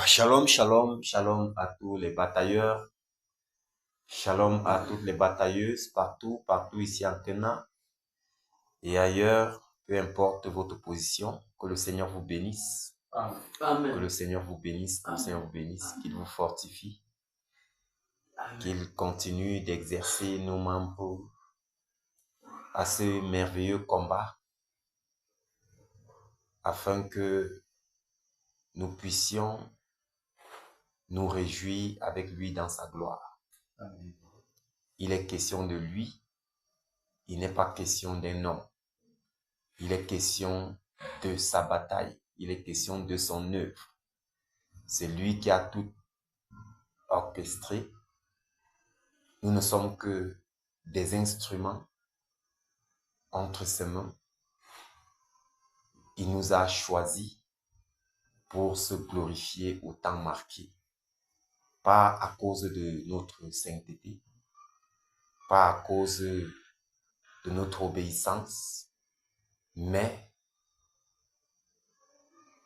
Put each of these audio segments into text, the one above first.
Shalom, shalom, shalom à tous les batailleurs. Shalom à toutes les batailleuses, partout ici en Kenya et ailleurs, peu importe votre position. Que le Seigneur vous bénisse. Amen. Que le Seigneur vous bénisse, que le Seigneur vous bénisse, qu'il vous fortifie, qu'il continue d'exercer nos membres à ce merveilleux combat afin que nous puissions nous réjouir avec lui dans sa gloire. Amen. Il est question de lui, il n'est pas question d'un homme. Il est question de sa bataille, il est question de son œuvre. C'est lui qui a tout orchestré. Nous ne sommes que des instruments entre ses mains. Il nous a choisis pour se glorifier au temps marqué. Pas à cause de notre sainteté, pas à cause de notre obéissance, mais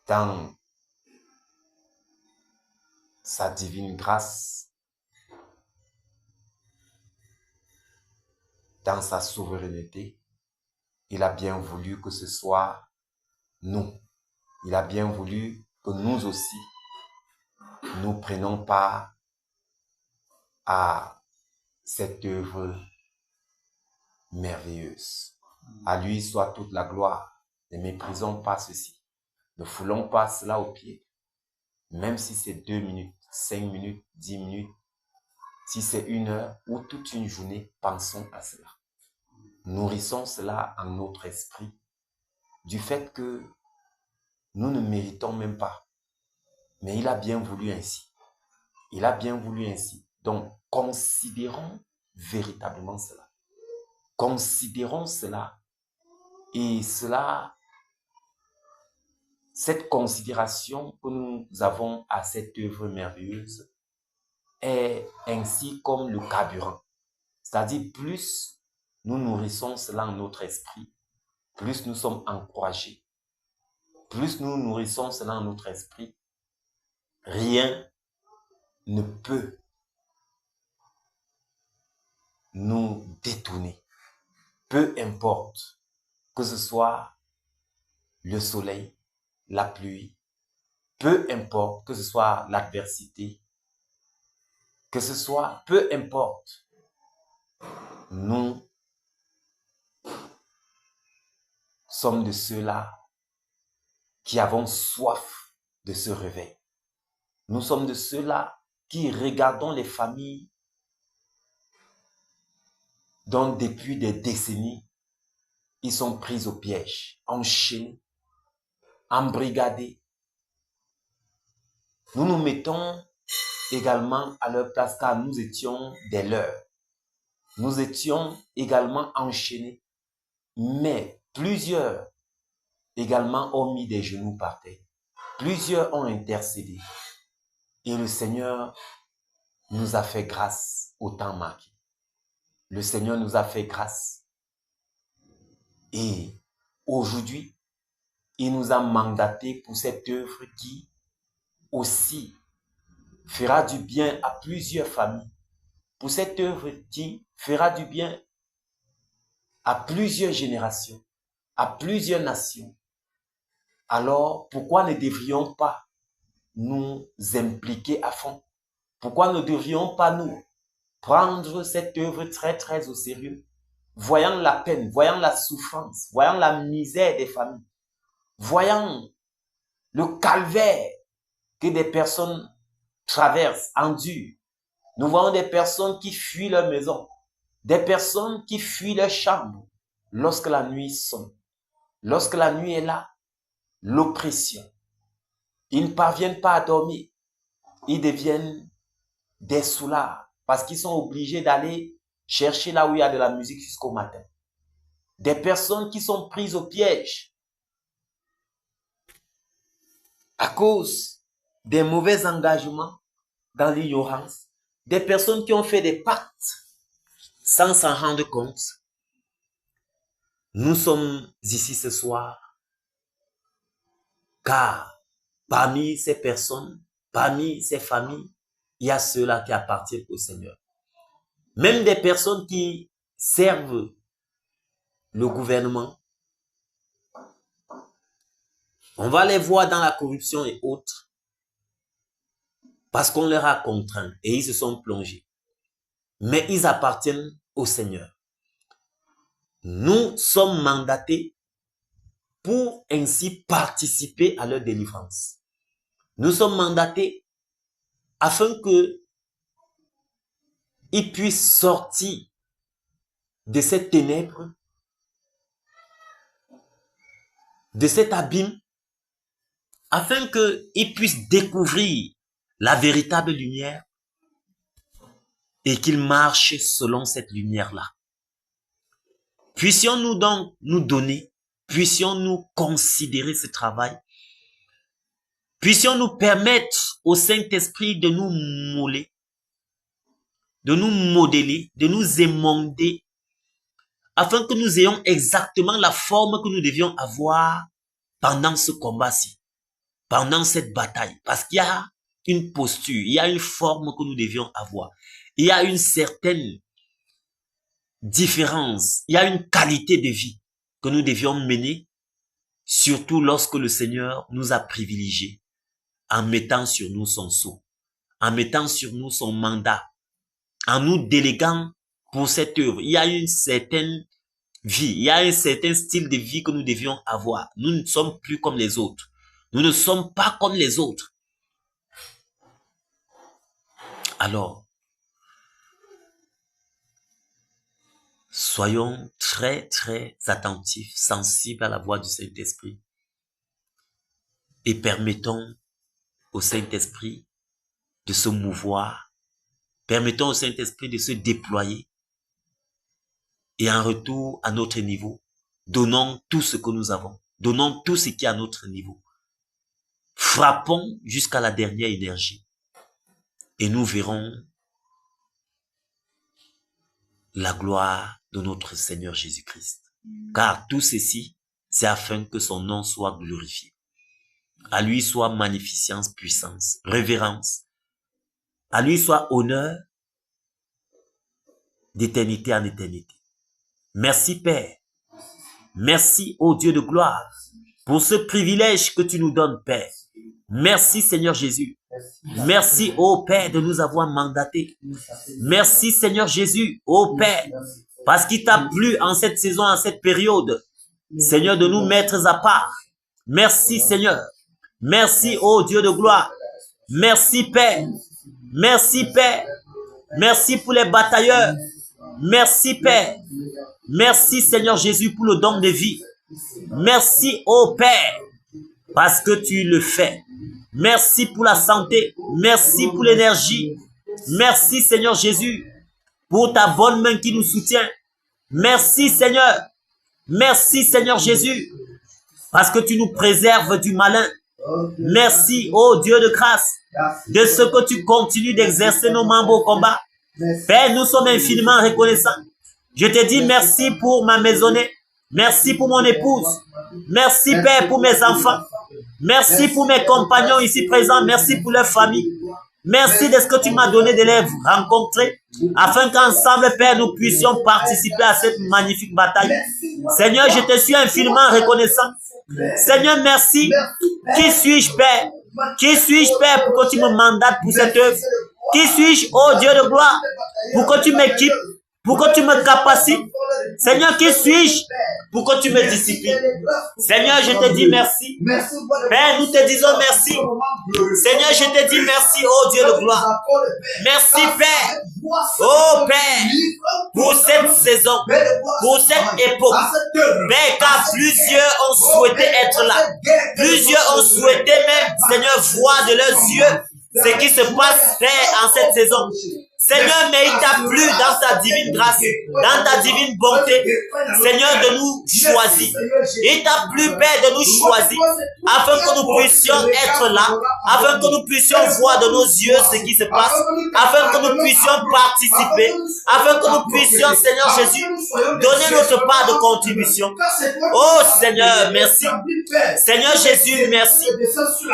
dans sa divine grâce, dans sa souveraineté, il a bien voulu que ce soit nous. Il a bien voulu que nous aussi, nous prenions part à cette œuvre merveilleuse. À lui soit toute la gloire. Ne méprisons pas ceci. Ne foulons pas cela au pied. Même si c'est 2 minutes, 5 minutes, 10 minutes, si c'est 1 heure ou toute une journée, pensons à cela. Nourrissons cela en notre esprit du fait que nous ne méritons même pas. Mais il a bien voulu ainsi. Il a bien voulu ainsi. Donc, considérons véritablement cela. Considérons cela. Et cela, cette considération que nous avons à cette œuvre merveilleuse est ainsi comme le carburant. C'est-à-dire, plus nous nourrissons cela en notre esprit, plus nous sommes encouragés. Plus nous nourrissons cela en notre esprit, rien ne peut nous détourner. Peu importe que ce soit le soleil, la pluie, peu importe que ce soit l'adversité, que ce soit, peu importe, nous sommes de ceux-là qui avons soif de ce réveil. Nous sommes de ceux-là qui regardons les familles dont depuis des décennies, ils sont pris au piège, enchaînés, embrigadés. Nous nous mettons également à leur place car nous étions des leurs. Nous étions également enchaînés, mais plusieurs également ont mis des genoux par terre. Plusieurs ont intercédé. Et le Seigneur nous a fait grâce au temps marqué. Le Seigneur nous a fait grâce. Et aujourd'hui, il nous a mandaté pour cette œuvre qui aussi fera du bien à plusieurs familles. Pour cette œuvre qui fera du bien à plusieurs générations, à plusieurs nations. Alors, pourquoi ne devrions pas nous impliquer à fond? Pourquoi ne devrions pas nous prendre cette œuvre très très au sérieux? Voyant la peine, voyant la souffrance, voyant la misère des familles, voyant le calvaire que des personnes traversent, endurent. Nous voyons des personnes qui fuient leur maison, des personnes qui fuient leur chambre lorsque la nuit sonne. Lorsque la nuit est là, l'oppression. Ils ne parviennent pas à dormir. Ils deviennent des soulards parce qu'ils sont obligés d'aller chercher là où il y a de la musique jusqu'au matin. Des personnes qui sont prises au piège à cause des mauvais engagements dans l'ignorance. Des personnes qui ont fait des pactes sans s'en rendre compte. Nous sommes ici ce soir car parmi ces personnes, parmi ces familles, il y a ceux-là qui appartiennent au Seigneur. Même des personnes qui servent le gouvernement, on va les voir dans la corruption et autres, parce qu'on leur a contraint et ils se sont plongés. Mais ils appartiennent au Seigneur. Nous sommes mandatés pour ainsi participer à leur délivrance. Nous sommes mandatés afin que ils puissent sortir de cette ténèbre, de cet abîme, afin qu'ils puissent découvrir la véritable lumière et qu'ils marchent selon cette lumière-là. Puissions-nous donc nous donner, puissions-nous considérer ce travail, puissions-nous permettre au Saint-Esprit de nous mouler, de nous modeler, de nous émonder, afin que nous ayons exactement la forme que nous devions avoir pendant ce combat-ci, pendant cette bataille. Parce qu'il y a une posture, il y a une forme que nous devions avoir. Il y a une certaine différence, il y a une qualité de vie que nous devions mener, surtout lorsque le Seigneur nous a privilégiés en mettant sur nous son sceau, en mettant sur nous son mandat, en nous déléguant pour cette œuvre. Il y a une certaine vie, il y a un certain style de vie que nous devions avoir. Nous ne sommes plus comme les autres. Nous ne sommes pas comme les autres. Alors, soyons très, très attentifs, sensibles à la voix du Saint-Esprit et permettons au Saint-Esprit de se mouvoir, permettons au Saint-Esprit de se déployer et en retour à notre niveau, donnons tout ce que nous avons, donnons tout ce qui est à notre niveau. Frappons jusqu'à la dernière énergie et nous verrons la gloire de notre Seigneur Jésus-Christ. Car tout ceci, c'est afin que son nom soit glorifié. À lui soit magnificence, puissance, révérence. À lui soit honneur d'éternité en éternité. Merci Père. Merci ô Dieu de gloire pour ce privilège que tu nous donnes, Père. Merci Seigneur Jésus. Merci ô Père de nous avoir mandatés. Merci Seigneur Jésus, ô Père, parce qu'il t'a plu en cette saison, en cette période, Seigneur, de nous mettre à part. Merci Seigneur. Merci ô Dieu de gloire. Merci Père. Merci Père. Merci pour les batailleurs. Merci Père. Merci Seigneur Jésus pour le don de vie. Merci ô Père, parce que tu le fais. Merci pour la santé. Merci pour l'énergie. Merci Seigneur Jésus pour ta bonne main qui nous soutient. Merci Seigneur. Merci Seigneur Jésus parce que tu nous préserves du malin. Merci ô Dieu de grâce de ce que tu continues d'exercer nos membres au combat. Père, nous sommes infiniment reconnaissants. Je te dis merci pour ma maisonnée. Merci pour mon épouse. Merci Père pour mes enfants. Merci pour mes compagnons ici présents. Merci pour leur famille. Merci de ce que tu m'as donné de les rencontrer afin qu'ensemble, Père, nous puissions participer à cette magnifique bataille. Seigneur, je te suis infiniment reconnaissant. Seigneur, merci. Qui suis-je, Père? Qui suis-je, Père, pour que tu me mandates pour cette œuvre? Qui suis-je, ô Dieu de gloire, pour que tu m'équipes, pour que tu me capacites? Seigneur, qui suis-je pour que tu me disciplines? Seigneur, je te dis merci. Père, nous te disons merci. Seigneur, je te dis merci, ô Dieu de gloire. Merci, Père. Oh, Père, pour cette saison, pour cette époque. Père, car plusieurs ont souhaité être là. Plusieurs ont souhaité même, Seigneur, voir de leurs yeux ce qui se passe, Père, en cette saison. Seigneur, mais il t'a plu dans ta divine grâce, dans ta divine bonté, Seigneur, de nous choisir. Il t'a plu, Père, de nous choisir, afin que nous puissions être là, afin que nous puissions voir de nos yeux ce qui se passe, afin que nous puissions participer, afin que nous puissions, Seigneur Jésus, donner notre part de contribution. Oh Seigneur, merci. Seigneur Jésus, merci.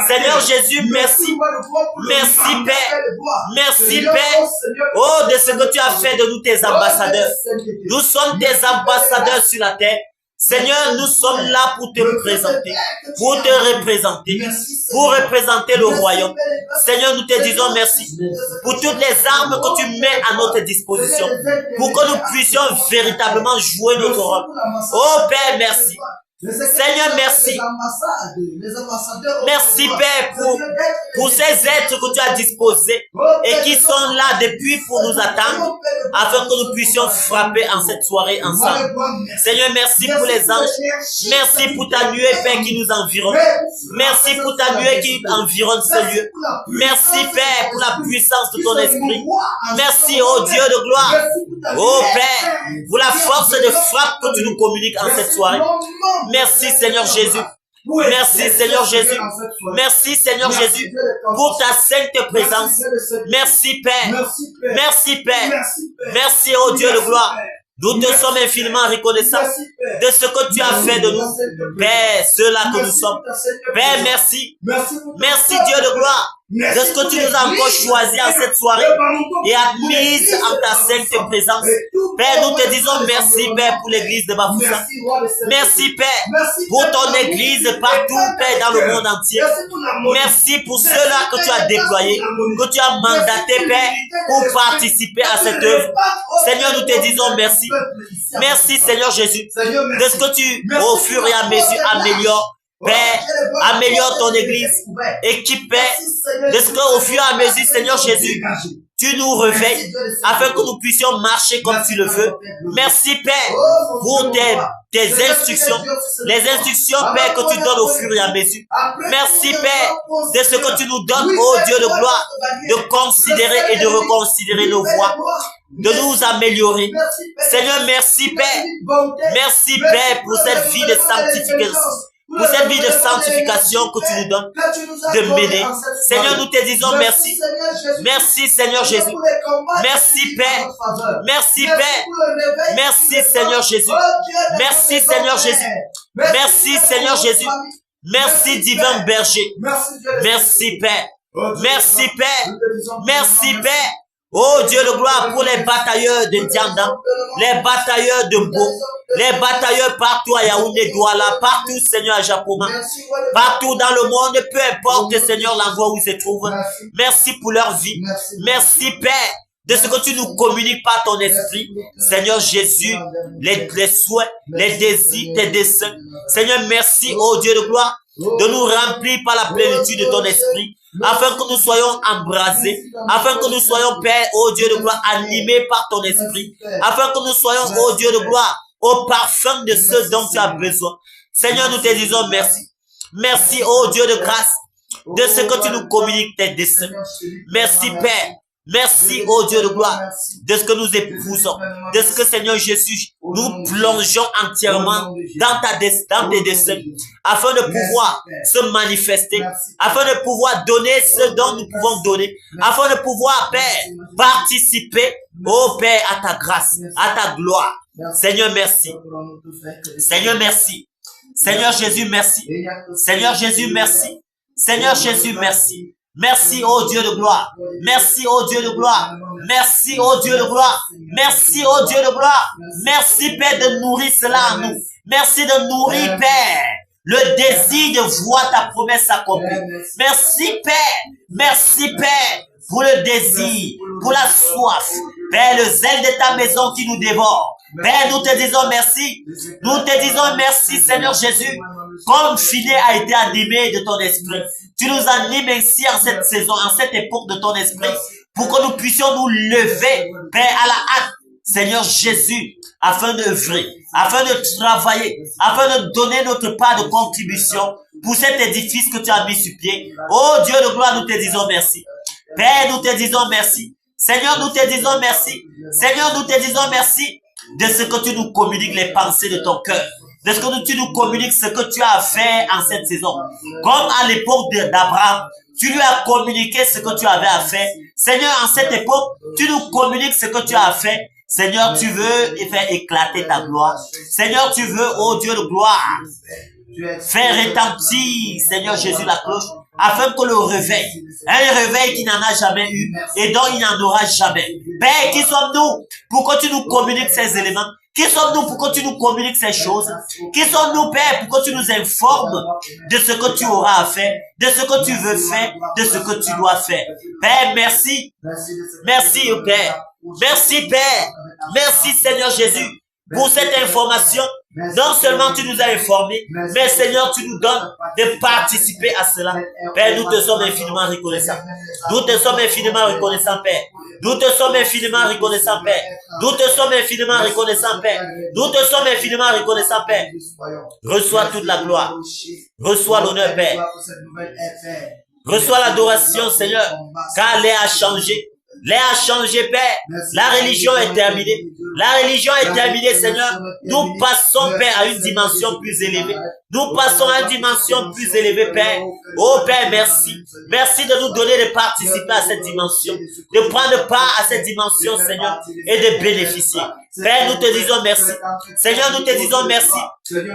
Seigneur Jésus, merci. Merci Père. Merci Père. Oh, de ce que tu as fait de nous tes ambassadeurs. Nous sommes tes ambassadeurs sur la terre. Seigneur, nous sommes là pour te représenter, pour te représenter, pour représenter le royaume. Seigneur, nous te disons merci pour toutes les armes que tu mets à notre disposition, pour que nous puissions véritablement jouer notre rôle. Oh Père, merci. Seigneur, merci. Merci Père pour ces êtres que tu as disposés et qui sont là depuis pour nous attendre afin que nous puissions frapper en cette soirée ensemble. Seigneur, merci pour les anges. Merci pour ta nuée, Père, qui nous environne. Merci pour ta nuée qui environne ce lieu. Merci Père pour la puissance de ton esprit. Merci, oh Dieu de gloire. Oh Père, pour la force de frappe que tu nous communiques en cette soirée. Merci Seigneur Jésus. Merci Seigneur Jésus. Merci Seigneur Jésus pour ta sainte présence. Merci Père. Merci Père. Merci oh Dieu de gloire. Nous te sommes infiniment reconnaissants de ce que tu as fait de nous. Père, ceux-là que nous sommes. Père, merci. Merci Dieu de gloire. De ce que tu nous as encore choisi en cette soirée et admise en ta sainte présence. Père, nous te disons merci, Père, pour l'église de Bafoussam. Merci, Père, pour ton église partout, Père, dans le monde entier. Merci pour ceux-là que tu as déployés, que tu as mandatés, Père, pour participer à cette œuvre. Seigneur, nous te disons merci. Merci, Seigneur Jésus, de ce que tu, au fur et à mesure, améliores. Père, améliore ton église, équipe, Père, de ce qu'au fur et à mesure, Seigneur Jésus, tu nous réveilles afin que nous puissions marcher comme tu le veux. Merci, Père, pour tes instructions, les instructions, Père, que tu donnes au fur et à mesure. Merci, Père, de ce que tu nous donnes, ô Dieu de gloire, de considérer et de reconsidérer nos voies, de nous améliorer. Seigneur, merci, Père. Merci, Père, pour cette vie de sanctification. Pour cette vie de sanctification que tu nous donnes, de m'aider. Seigneur, nous te disons merci. Merci, Seigneur Jésus. Merci, Père. Merci, Père. Merci, Seigneur Jésus. Merci, Seigneur Jésus. Merci, Seigneur Jésus. Merci, divin berger. Merci, Père. Merci, Père. Merci, Père. Oh Dieu de gloire, pour les batailleurs de Dianda, les batailleurs de Mbo, les batailleurs partout à Yaoundé, Douala, partout, Seigneur, à Japoma, partout dans le monde, peu importe, Seigneur, l'endroit où ils se trouvent. Merci pour leur vie. Merci, Père, de ce que tu nous communiques par ton esprit. Seigneur Jésus, les souhaits, les désirs, tes desseins. Seigneur, merci, oh Dieu de gloire, de nous remplir par la plénitude de ton esprit, afin que nous soyons embrasés, afin que nous soyons, Père, ô Dieu de gloire, animés par ton esprit, afin que nous soyons, ô Dieu de gloire, au parfum de ce dont tu as besoin. Seigneur, nous te disons merci. Merci, ô Dieu de grâce, de ce que tu nous communiques tes desseins. Merci, Père. Merci, ô Dieu de gloire, de ce que nous épousons, de ce que, Seigneur Jésus, nous plongeons entièrement dans tes desseins, afin de pouvoir se manifester, afin de pouvoir donner ce dont nous pouvons donner, afin de pouvoir, Père, participer, ô Père, à ta grâce, à ta gloire. Seigneur, merci. Seigneur, merci. Seigneur Jésus, merci. Seigneur Jésus, merci. Seigneur Jésus, merci. Merci, ô Dieu de gloire. Merci, ô Dieu de gloire. Merci, ô Dieu de gloire. Merci, ô Dieu de gloire. Merci, Père, de nourrir cela en nous. Merci de nourrir, Père, le désir de voir ta promesse s'accomplir. Merci, Père. Merci, Père, pour le désir, pour la soif. Père, le zèle de ta maison qui nous dévore. Père, nous te disons merci. Nous te disons merci, Seigneur Jésus. Comme Phiné a été animé de ton esprit, tu nous animes ici en cette saison, en cette époque de ton esprit, pour que nous puissions nous lever, Père, à la hâte, Seigneur Jésus, afin d'œuvrer, afin de travailler, afin de donner notre part de contribution pour cet édifice que tu as mis sur pied. Oh Dieu de gloire, nous te disons merci. Père, nous te disons merci. Seigneur, nous te disons merci. Seigneur, nous te disons merci de ce que tu nous communiques les pensées de ton cœur. De ce que tu nous communiques ce que tu as fait en cette saison. Comme à l'époque d'Abraham, tu lui as communiqué ce que tu avais à faire. Seigneur, en cette époque, tu nous communiques ce que tu as fait. Seigneur, tu veux faire éclater ta gloire. Seigneur, tu veux, oh Dieu de gloire, faire retentir, Seigneur Jésus, la cloche, afin que le réveil, un réveil qui n'en a jamais eu et dont il n'en aura jamais. Père, qui sommes-nous pour que tu nous communiques ces éléments? Qui sommes-nous pour que tu nous communiques ces choses? Qui sommes-nous, Père, pour que tu nous informes de ce que tu auras à faire, de ce que tu veux faire, de ce que tu dois faire? Père, merci. Merci, Père. Merci, Père. Merci, Seigneur Jésus, pour cette information. Non seulement tu nous as informés, mais Seigneur, tu nous donnes de participer à cela. Père, nous te sommes infiniment reconnaissants. Nous te sommes infiniment reconnaissants, Père. Nous te sommes infiniment reconnaissants, Père. Nous te sommes infiniment reconnaissants, Père. Nous te sommes infiniment reconnaissants, Père. Reçois toute la gloire. Reçois l'honneur, Père. Reçois l'adoration, Seigneur, car l'air a changé. L'air a changé, Père. La religion est terminée. La religion est terminée, Seigneur. Nous passons, Père, à une dimension plus élevée. Nous passons à une dimension plus élevée, Père. Oh, Père, merci. Merci de nous donner de participer à cette dimension, de prendre part à cette dimension, Seigneur, et de bénéficier. Père, nous te disons merci. Seigneur, nous te disons merci.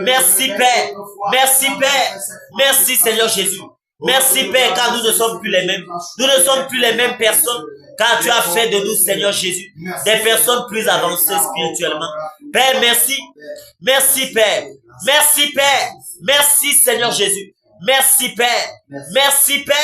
Merci, Père. Merci, Père. Merci, Seigneur Jésus. Merci, Père, car nous ne sommes plus les mêmes. Nous ne sommes plus les mêmes personnes. Car tu as fait de nous, Seigneur Jésus, des personnes plus avancées spirituellement. Père, merci. Merci, Père. Merci, Père. Merci, Seigneur Jésus. Merci, Père. Merci, Père.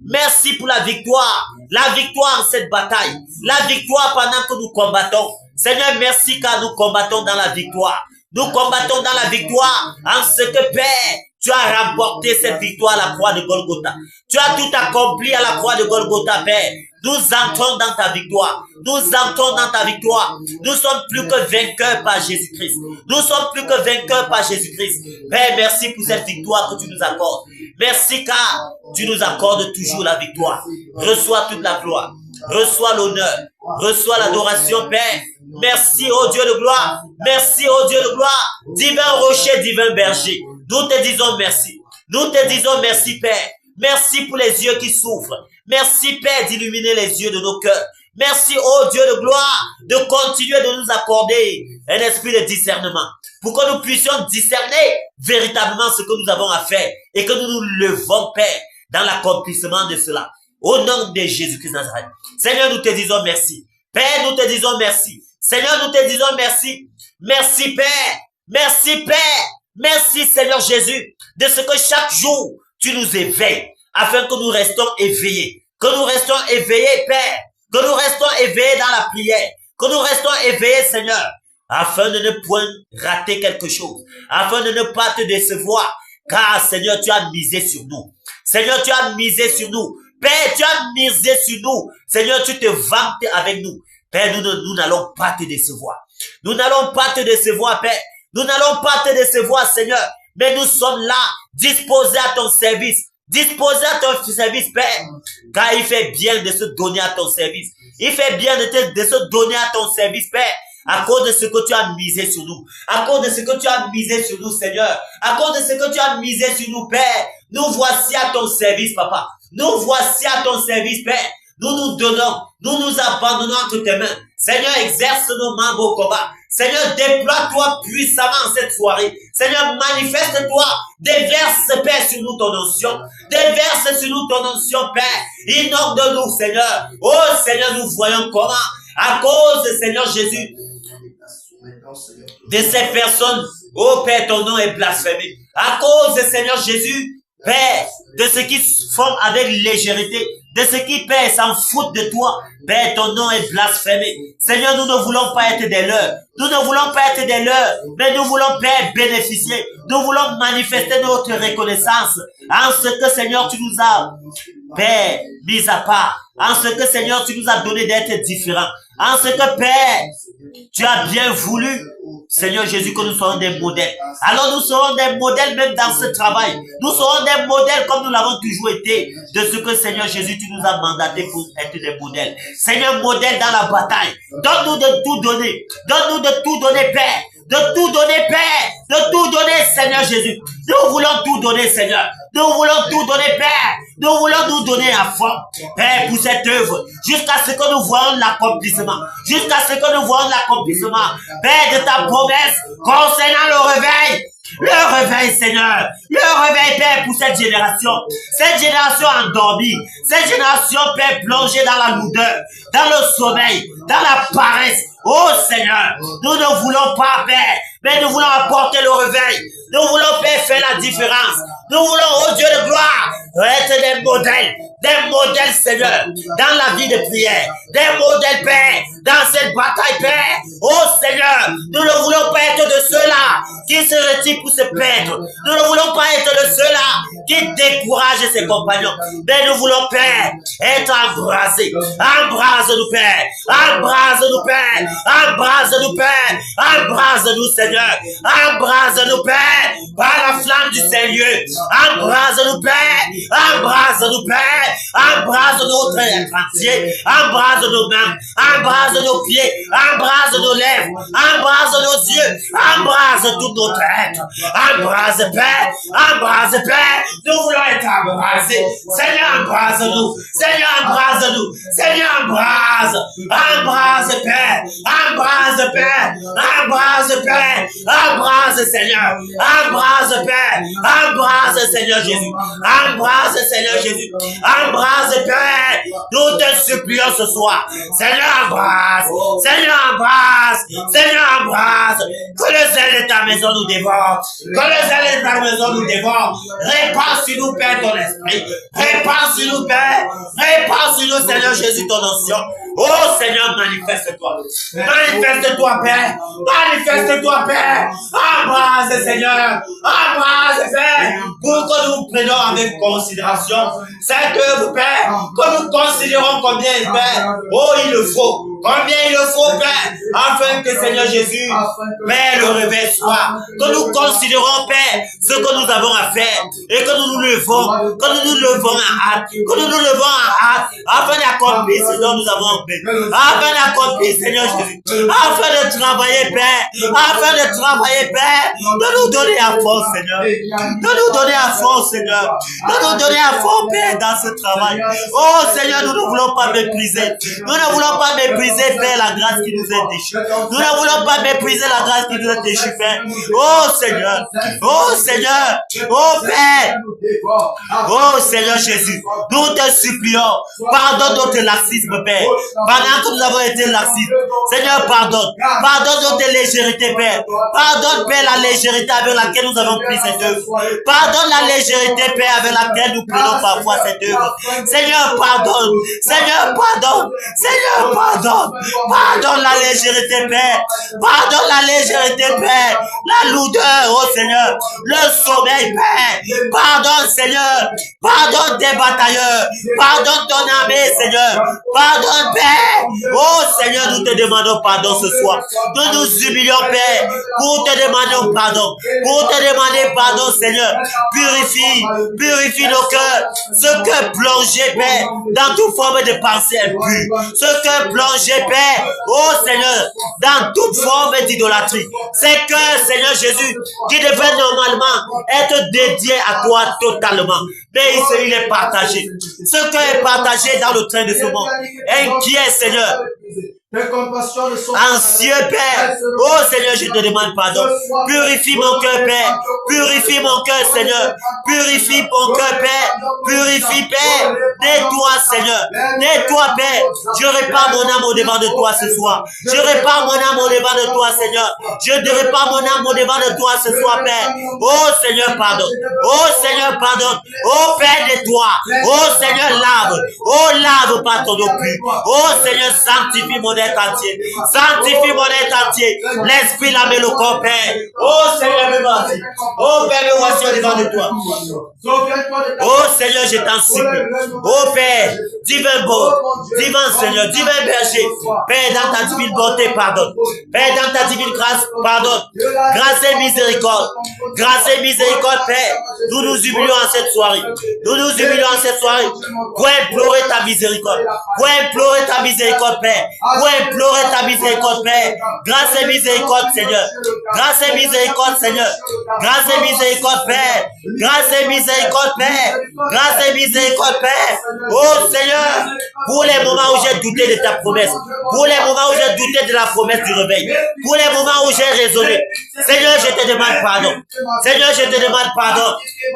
Merci pour la victoire. La victoire en cette bataille. La victoire pendant que nous combattons. Seigneur, merci car nous combattons dans la victoire. Nous combattons dans la victoire en ce que, Père, tu as remporté cette victoire à la croix de Golgotha. Tu as tout accompli à la croix de Golgotha, Père. Nous entrons dans ta victoire. Nous entrons dans ta victoire. Nous sommes plus que vainqueurs par Jésus-Christ. Nous sommes plus que vainqueurs par Jésus-Christ. Père, merci pour cette victoire que tu nous accordes. Merci car tu nous accordes toujours la victoire. Reçois toute la gloire. Reçois l'honneur. Reçois l'adoration, Père. Merci, ô Dieu de gloire. Merci, ô Dieu de gloire. Divin rocher, divin berger. Nous te disons merci. Nous te disons merci, Père. Merci pour les yeux qui souffrent. Merci, Père, d'illuminer les yeux de nos cœurs. Merci, ô Dieu de gloire, de continuer de nous accorder un esprit de discernement pour que nous puissions discerner véritablement ce que nous avons à faire et que nous nous levons, Père, dans l'accomplissement de cela. Au nom de Jésus-Christ Nazareth. Seigneur, nous te disons merci. Père, nous te disons merci. Seigneur, nous te disons merci. Merci, Père. Merci, Père. Merci, Seigneur Jésus, de ce que chaque jour, tu nous éveilles afin que nous restons éveillés. Que nous restons éveillés, Père. Que nous restons éveillés dans la prière. Que nous restons éveillés, Seigneur, afin de ne point rater quelque chose. Afin de ne pas te décevoir. Car, Seigneur, tu as misé sur nous. Seigneur, tu as misé sur nous. Père, tu as misé sur nous. Seigneur, tu te vantes avec nous. Père, nous n'allons pas te décevoir. Nous n'allons pas te décevoir, Père. Nous n'allons pas te décevoir, Seigneur. Mais nous sommes là, disposés à ton service. Disposés à ton service, Père. Car il fait bien de se donner à ton service. Il fait bien de se donner à ton service, Père. À cause de ce que tu as misé sur nous. À cause de ce que tu as misé sur nous, Seigneur. À cause de ce que tu as misé sur nous, Père. Nous voici à ton service, Papa. Nous voici à ton service, Père. Nous nous donnons, nous nous abandonnons entre tes mains. Seigneur, exerce nos mains au combat. Seigneur, déploie-toi puissamment en cette soirée. Seigneur, manifeste-toi. Déverse, Père, sur nous ton onction. Déverse sur nous ton onction, Père. Inonde-nous, Seigneur. Oh, Seigneur, nous voyons comment, à cause, Seigneur Jésus, de ces personnes, oh Père, ton nom est blasphémé. À cause, Seigneur Jésus, Père, de ce qui font avec légèreté, de ce qui, Père, s'en foutent de toi, Père, ton nom est blasphémé. Seigneur, nous ne voulons pas être des leurs. Nous ne voulons pas être des leurs, mais nous voulons, Père, bénéficier. Nous voulons manifester notre reconnaissance en ce que, Seigneur, tu nous as, Père, mis à part. En ce que, Seigneur, tu nous as donné d'être différents. En ce que, Père, tu as bien voulu Seigneur Jésus, que nous soyons des modèles. Alors nous serons des modèles même dans ce travail. Nous serons des modèles comme nous l'avons toujours été de ce que Seigneur Jésus, tu nous as mandaté pour être des modèles. Seigneur, modèle dans la bataille. Donne-nous de tout donner. Donne-nous de tout donner, Père. De tout donner, Père. De tout donner, Seigneur Jésus. Nous voulons tout donner, Seigneur. Nous voulons tout donner, Père. Nous voulons nous donner à fond, Père, pour cette œuvre, jusqu'à ce que nous voyons l'accomplissement. Jusqu'à ce que nous voyons l'accomplissement, Père, de ta promesse concernant le réveil. Le réveil, Seigneur. Le réveil, Père, pour cette génération. Cette génération endormie. Cette génération, Père, plongée dans la lourdeur, dans le sommeil, dans la paresse. Oh, Seigneur, nous ne voulons pas, Père, mais nous voulons apporter le réveil. Nous voulons, Père, faire la différence. Nous voulons, oh Dieu de gloire, être des modèles, Seigneur, dans la vie de prière, des modèles, Père, dans cette bataille, Père. Oh Seigneur, nous ne voulons pas être de ceux-là qui se retirent pour se perdre. Nous ne voulons pas être de ceux-là qui découragent ses compagnons. Mais nous voulons, Père, être embrasés. Embrase-nous, Père. Embrase-nous, Père. Embrase-nous, Père. Embrase-nous, Seigneur. Embrase-nous, Père, par la flamme du Seigneur. Embrase-nous, Père. Embrase-nous, Père. Embrase notre être entier. Embrase nos mains. Embrase nos pieds. Embrase nos lèvres. Embrase nos yeux. Embrase tout notre être. Embrase, Père. Embrase, Père. Nous voulons être embrasés. Seigneur, embrase-nous. Seigneur, embrase-nous. Seigneur, embrase. Embrase, Père. Embrase, Père. Embrase, Père. Embrase, Seigneur. Embrase, Père. Embrase, Seigneur Jésus. Embrase, Seigneur Jésus. Embrase, Père. Nous te supplions ce soir. Seigneur, embrase. Seigneur, embrase. Seigneur, embrase. Que le zèle de ta maison nous dévore. Que le zèle de ta maison nous dévore. Répands sur nous, Père, ton esprit. Répands sur nous, Père. Répands sur nous, Seigneur Jésus, ton onction. Oh Seigneur, manifeste-toi. Manifeste-toi, Père. Manifeste-toi, Père. Embrase, Seigneur. Embrase, Père. Pour que nous prenions avec considération cette œuvre, Père. Que nous considérons combien, Père. Oh, il le faut. Combien il le faut, Père. Afin que, Seigneur Jésus, Père, le réveil soit. Que nous considérons, Père, ce que nous avons à faire. Et que nous nous levons. Que nous nous levons en hâte. Que nous nous levons en hâte. Afin d'accomplir ce dont nous avons fait. Afin d'accomplir, Seigneur Jésus. Afin de travailler, Père. Afin de travailler, Père. De nous donner à fond, Seigneur. De nous donner à fond, Seigneur. De nous donner à fond, Père, dans ce travail. Oh, Seigneur, nous ne voulons pas mépriser. Nous ne voulons pas mépriser, Père, la grâce qui nous est déchue. Nous ne voulons pas mépriser la grâce qui nous est déchue, Père. Oh, Seigneur. Oh, Seigneur. Oh, Père. Oh, Seigneur Jésus. Nous te supplions. Pardonne notre laxisme, Père. Pendant que nous avons été laxistes. Seigneur, pardonne. Pardonne notre légèreté, Père. Pardonne, Père, la légèreté avec laquelle nous avons pris cette œuvre. Pardonne la légèreté, Père, avec laquelle nous prenons parfois cette œuvre. Seigneur, pardonne. Seigneur, pardonne. Seigneur, pardonne. Pardonne la légèreté, Père. Pardonne la légèreté, Père. La lourdeur, oh Seigneur. Le sommeil, Père. Pardonne, Seigneur. Pardonne tes batailleurs. Pardonne ton armée, Seigneur. Pardonne, Père. Oh Seigneur, nous te demandons pardon ce soir. Nous nous humilions, Père, pour te demander pardon. Pour te demander pardon, Seigneur. Purifie, purifie nos cœurs. Ce cœur plongé, Père, dans toute forme de pensée impure. Ce cœur plongé, Père, oh Seigneur, dans toute forme d'idolâtrie. Ces cœurs, Seigneur Jésus, qui devraient normalement être dédiés à toi totalement. Mais il est partagé. Ce cœur est partagé dans le train de ce monde. Inquiet, Seigneur. Ancien Père, oh Seigneur, je te demande pardon. Purifie mon cœur, Père. Purifie mon cœur, Seigneur. Purifie mon cœur, Père. Purifie, Père. Nettoie, Seigneur. Nettoie, Père. Je répare mon âme au devant de toi ce soir. Je répare mon âme au devant de toi, Seigneur. Je répare mon âme au devant de toi ce soir, Père. Oh Seigneur, pardonne. Oh Seigneur, pardonne. Oh Père, nettoie. Oh Seigneur, lave. Oh lave par ton eau pure. Oh Seigneur, sanctifie mon être entier. Sanctifie mon être entier. L'esprit, l'âme et le corps, Père. Oh Seigneur, me voici. Oh Père, me voici au-devant de toi. Oh Seigneur, je t'en supplie. Oh Père, divin beau, divin Seigneur, divin berger. Père, dans ta divine bonté, pardonne. Père, dans ta divine grâce, pardonne. Grâce et miséricorde. Grâce et miséricorde, Père. Nous nous humilions en cette soirée. Nous nous humilions en cette soirée. Pour implorer ta miséricorde. Pour implorer ta miséricorde, Père. Pour implorer ta miséricorde, Père. Grâce et miséricorde, Seigneur. Grâce et miséricorde, Seigneur. Grâce et miséricorde, Père. Grâce et miséricorde, Père. Grâce et miséricorde, Père. Oh Seigneur, pour les moments où j'ai douté de ta promesse, pour les moments où j'ai douté de la promesse du réveil, pour les moments où j'ai raisonné, Seigneur, je te demande pardon. Seigneur, je te demande pardon.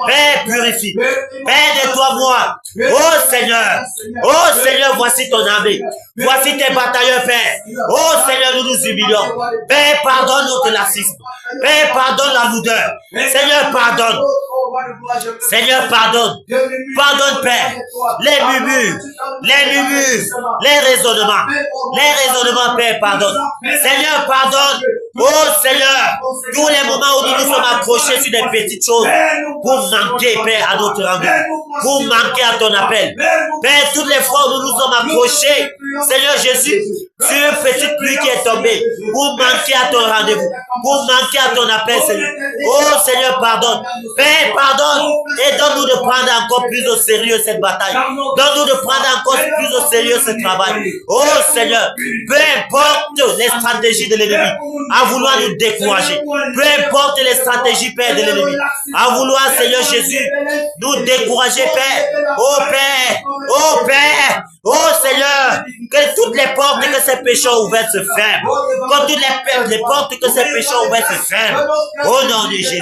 Père, purifie. Père, nettoie-moi. Oh Seigneur, voici ton armée. Voici tes batailleurs, Père. Oh Seigneur, nous nous humilions. Père, pardonne notre laxisme. Père, pardonne la lourdeur. Seigneur, pardonne. Seigneur, pardonne. Pardonne, Père. Les murmures, les raisonnements, Père, pardonne. Seigneur, pardonne. Oh Seigneur, tous les moments où nous nous sommes accrochés sur des petites choses pour manquer, Père, à notre rendez-vous, pour manquer à ton appel. Père, toutes les fois où nous nous sommes accrochés, Seigneur Jésus, sur une petite pluie qui est tombée, pour manquer à ton rendez-vous, pour manquer à ton appel, Seigneur. Oh Seigneur, pardonne. Père, pardonne et donne-nous de prendre encore plus au sérieux cette bataille. Donne-nous de prendre encore plus au sérieux ce travail. Oh Seigneur, peu importe les stratégies de l'ennemi, à vouloir nous décourager. Peu importe les stratégies, Père, de l'ennemi, à vouloir, Seigneur Jésus, nous décourager, Père. Oh Père, oh Père, oh Seigneur, que toutes les portes que ces pécheurs ouverts se ferment. Comme toutes les portes que ces pécheurs ouverts se ferment. Au nom de Jésus.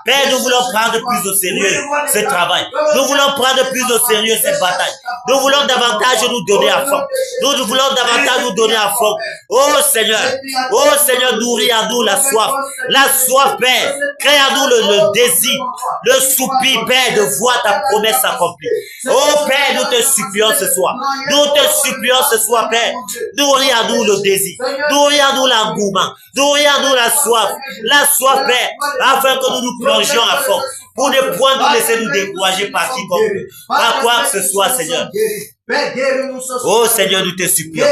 Père, nous voulons prendre plus au sérieux ce travail. Nous voulons prendre plus au sérieux cette bataille. Nous voulons davantage nous donner à fond. Nous voulons davantage nous donner à fond. Oh Seigneur, nourris à nous la soif. La soif, Père. Crée à nous le désir, le soupir, Père, de voir ta promesse s'accomplir. Oh Père, nous te supplions ce soir. Nous te supplions ce soir, Père. Nourris à nous le désir. Nourris à nous l'engouement. Nourris à nous la soif, Père, afin que nous nous plongions à fond. Pour ne point nous laisser nous décourager par quiconque, par quoi que ce soit, Seigneur. Oh Seigneur, nous te supplions.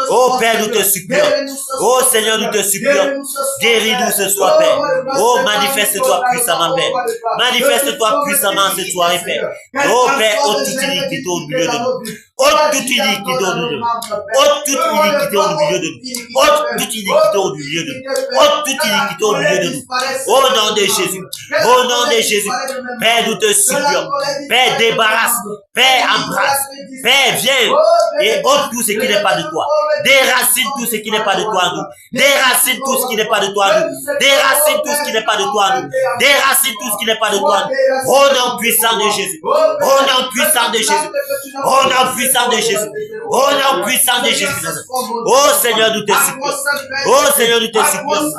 Oh Père, nous te supplions. Oh Seigneur, nous te supplions. Guéris-nous ce soir, Père. Oh, manifeste-toi puissamment, Père. Manifeste-toi puissamment cette soirée, Père. Oh Père, ôte toute iniquité au milieu de nous. Ôte toute iniquité au milieu de nous. Ôte toute iniquité au milieu de nous. Ôte toute iniquité au milieu de nous. Ôte toute iniquité au milieu de nous. Au nom de Jésus. Au nom de Jésus. Père, nous te supplions. Père, débarrasse. Père, embrasse. Père, viens et ôte tout ce qui n'est pas de toi. Déracine tout ce qui n'est pas de toi à nous. Déracine tout ce qui n'est pas de toi à nous. Déracine tout ce qui n'est pas de toi à nous. Déracine tout ce qui n'est pas de toi à nous. Au nom puissant de Jésus. Au nom puissant de Jésus. Au nom puissant de Jésus. Au nom puissant de Jésus. Oh Seigneur, nous te supplions. Oh Seigneur, nous te supplions.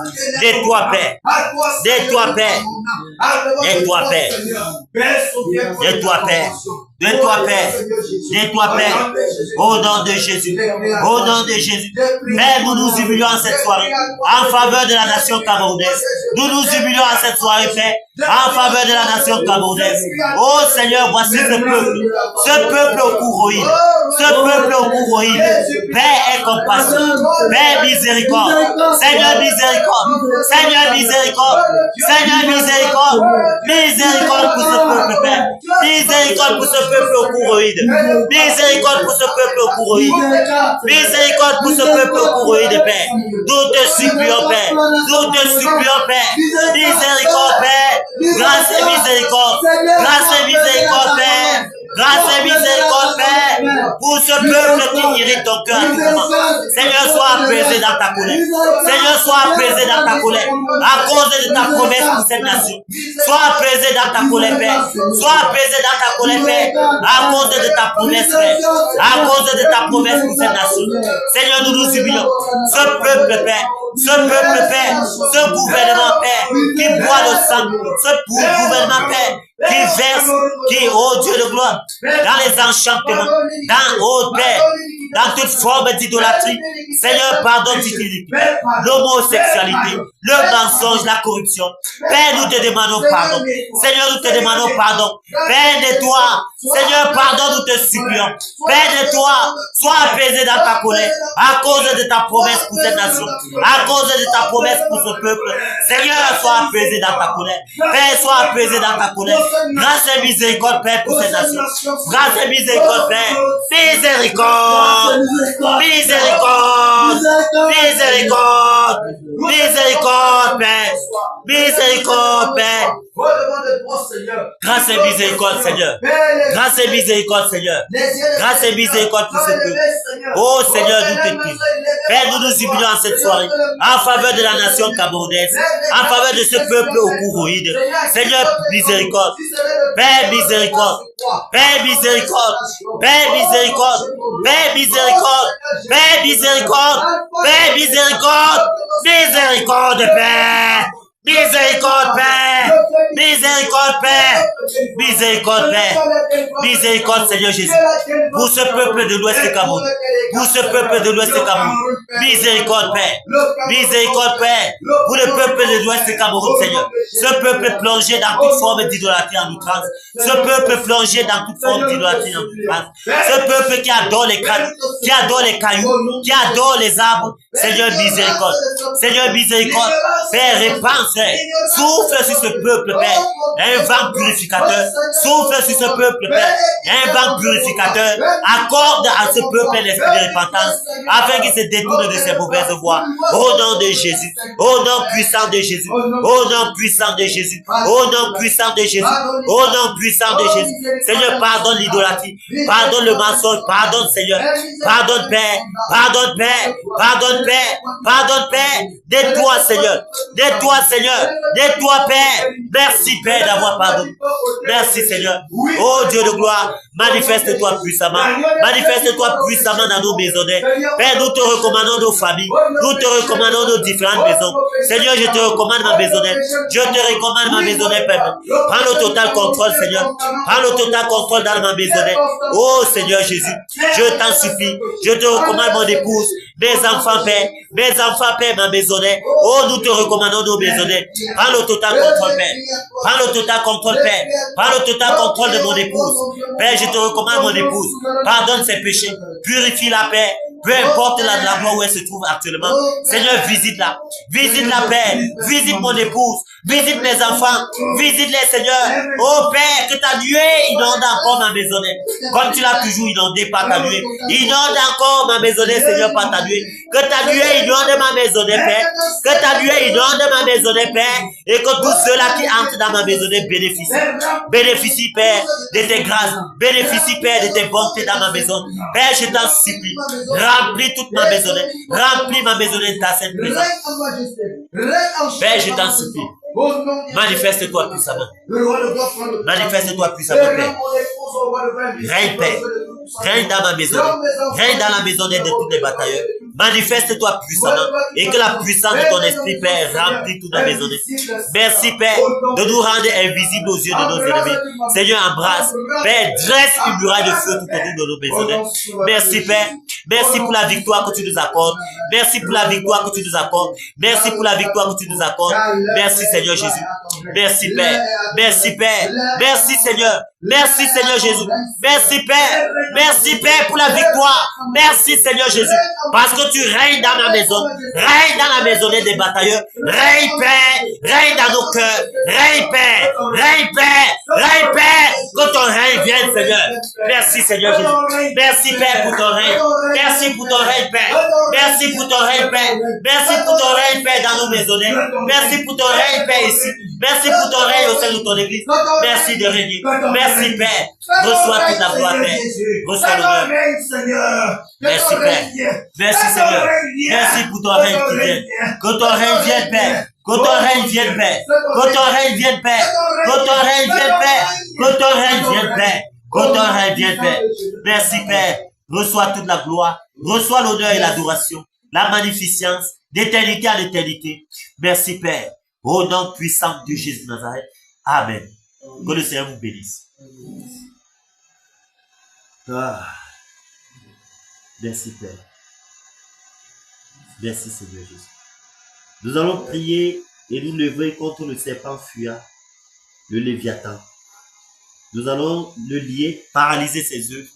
Nettoie, Père. Nettoie, Père. Nettoie, Père. Nettoie, Père. Nettoie, Père. Nettoie, Père. Au nom de Jésus. Au nom de Jésus. Père, nous nous humilions en cette soirée en faveur de la nation camerounaise. Nous nous humilions en cette soirée, Père, en faveur de la nation camerounaise. Oh Seigneur, voici ce peuple au courroïde. Ce peuple au courroïde. Père, aie compassion. Père, miséricorde. Seigneur, miséricorde. Seigneur, miséricorde. Seigneur, miséricorde. Miséricorde pour ce peuple, Père. Miséricorde pour ce peuple au courroïde. Miséricorde pour ce peuple au courroïde. Miséricorde pour ce peuple au courroïde, Père. Nous te supplions, Père. Nous te supplions, Père. Miséricorde, Père. Grâce et miséricorde. Grâce et miséricorde, Père. Grâce et miséricorde, Père, pour ce peuple qui irrite ton cœur. Seigneur, sois apaisé dans ta colère. Seigneur, sois apaisé dans ta colère. À cause de ta promesse pour cette nation. Sois apaisé dans ta colère, Père. Sois apaisé dans ta colère, Père. À cause de ta promesse, Père. À cause de ta promesse pour cette nation. Seigneur, nous nous humilions. Ce peuple, Père. Ce peuple, Père. Ce gouvernement, Père, qui boit le sang. Ce gouvernement, Père, qui qui, oh Dieu de gloire, dans les enchantements, oh Père, dans toute forme d'idolâtrie, Seigneur, pardonne l'homosexualité, le mensonge, la corruption. Père, nous te demandons pardon. Seigneur, nous te demandons pardon. Père, nettoie. Seigneur, pardonne, nous te supplions. Père, nettoie. Sois apaisé dans ta colère à cause de ta promesse pour cette nation, à cause de ta promesse pour ce peuple. Seigneur, sois apaisé dans ta colère. Père, sois apaisé dans ta colère. Grâce et miséricorde, Père, pour cette nation. Grâce et miséricorde, Père. Miséricorde. Miséricorde. Miséricorde. Miséricorde, Père. Miséricorde, Père. Grâce et miséricorde, Seigneur. Grâce et miséricorde, Seigneur. Grâce et miséricorde pour ce peuple. Oh Seigneur, nous te prions. Père, nous nous humilions en cette soirée en faveur de la nation camerounaise, en faveur de ce peuple au courroïde. Seigneur, miséricorde. Père, miséricorde. Père, miséricorde. Père, miséricorde. Père, miséricorde. Père, miséricorde. Père, miséricorde. Miséricorde, Père. Miséricorde, Père. Miséricorde, Père. Miséricorde, Père. Miséricorde, Seigneur Jésus. Pour ce peuple de l'Ouest du Cameroun. Pour ce peuple de l'Ouest du Cameroun. Miséricorde, Père. Miséricorde, Père. Pour le peuple de l'Ouest du Cameroun, Seigneur. Ce peuple plongé dans toute forme d'idolâtrie en outrance. Ce peuple plongé dans toute forme d'idolâtrie en outrance. Ce peuple qui adore les crânes, qui adore les cailloux, qui adore les arbres. Seigneur, miséricorde. Seigneur, miséricorde. Père, répands. Souffle sur ce peuple, Père. Un vent purificateur. Souffle sur ce peuple, Père. Un vent purificateur. Accorde à ce peuple l'esprit de repentance afin qu'il se détourne de ses mauvaises voies. Au nom de Jésus. Au nom puissant de Jésus. Au nom puissant de Jésus. Au nom puissant de Jésus. Au nom puissant de Jésus. Seigneur, pardonne l'idolâtrie. Pardonne le mensonge. Pardonne, Seigneur. Pardonne, Père. Pardonne, Père. Pardonne, Père. Pardonne, Père. Détruis, Seigneur. Détruis, Seigneur. Détruis, Père. Merci, Père, d'avoir pardonné. Merci, Seigneur. Oh Dieu de gloire, manifeste-toi puissamment. Manifeste-toi puissamment dans nos maisons. Père, nous te recommandons nos familles. Nous te recommandons nos différentes maisons. Seigneur, je te recommande ma maisonnette. Je te recommande ma maisonnette, Père. Prends le total contrôle, Seigneur. Prends le total contrôle dans ma maisonnette. Oh Seigneur Jésus, je t'en supplie. Je te recommande mon épouse, mes enfants, Père. Mes enfants, Père, ma maisonnette. Oh, nous te recommandons nos maisonnettes. Prends le total contrôle, Père. Prends le total contrôle, Père. Prends le total contrôle de mon épouse. Père, je te recommande mon épouse. Pardonne ses péchés. Purifie la paix. Peu importe la voie où elle se trouve actuellement. Seigneur, visite-la. Visite-la, Père. Visite mon épouse. Visite mes enfants. Visite-les, Seigneur. Oh, Père, que ta nuée inonde encore ma maisonnette. Comme tu l'as toujours inondé par ta nuée. Inonde encore ma maisonnette, Seigneur, par ta nuée. Que ta nuée inonde ma maisonnette, Père. Que ta nuée inonde ma maisonnette, Père. Et que tous ceux-là qui entrent dans ma maisonnette bénéficient. Bénéficie, Père, de tes grâces. Bénéficie, Père, de tes bontés dans ma maison. Père, je t'en supplie. Remplis toute ma maisonnette. Remplis ma maisonnette dans cette présence. Père, je t'en supplie. Manifeste-toi puissamment. Manifeste-toi puissamment, Père. Règne, Père. Règne dans ma maisonnette. Règne dans la maisonnette de tous les batailleurs. Manifeste-toi puissamment et que la puissance de ton esprit, Père, remplit toute la maisonnette. Merci, Père, de nous rendre invisibles aux yeux de nos ennemis. Seigneur, embrasse. Père, dresse une muraille de feu tout autour de nos maisonnettes. Merci, Père. Merci pour la victoire que tu nous accordes. Merci pour la victoire que tu nous accordes. Merci pour la victoire que tu nous accordes. Merci, Seigneur Jésus. Merci, Père. Merci, Père. Merci, Seigneur. Merci, Seigneur Jésus. Merci, Père. Merci, Père, pour la victoire. Merci, Seigneur Jésus. Parce que tu règnes dans ma maison. Règne dans la maisonnette des batailleurs. Règne, Père. Règne dans nos cœurs. Règne, Père. Règne, Père. Règne, Père. Que ton règne vienne, Seigneur. Merci, Seigneur Jésus. Merci, Père, pour ton règne. Merci pour ton règne, Père. Merci pour ton règne, Père. Merci pour ton règne, Père, dans nos maisonnettes. Merci pour ton règne, Père, ici. Merci pour ton règne au sein de ton église. Merci de régner. Merci, Père. Reçois toute la gloire, Père. Reçois l'honneur. Merci, Père. Merci, Seigneur. Merci pour ton règne qui vient. Que ton règne vienne, Père. Que ton règne vienne, Père. Que ton règne vienne, Père. Que ton règne vienne, Père. Que ton règne vienne, Père. Que ton règne vienne, Père. Merci, Père. Reçois toute la gloire. Reçois l'honneur et l'adoration. La magnificence d'éternité à l'éternité. Merci, Père. Au nom puissant de Jésus de Nazareth. Amen. Que le Seigneur vous bénisse. Ah. Merci Père. Merci Seigneur Jésus. Nous allons prier et nous lever contre le serpent fuyant, le Léviathan. Nous allons le lier, paralyser ses œuvres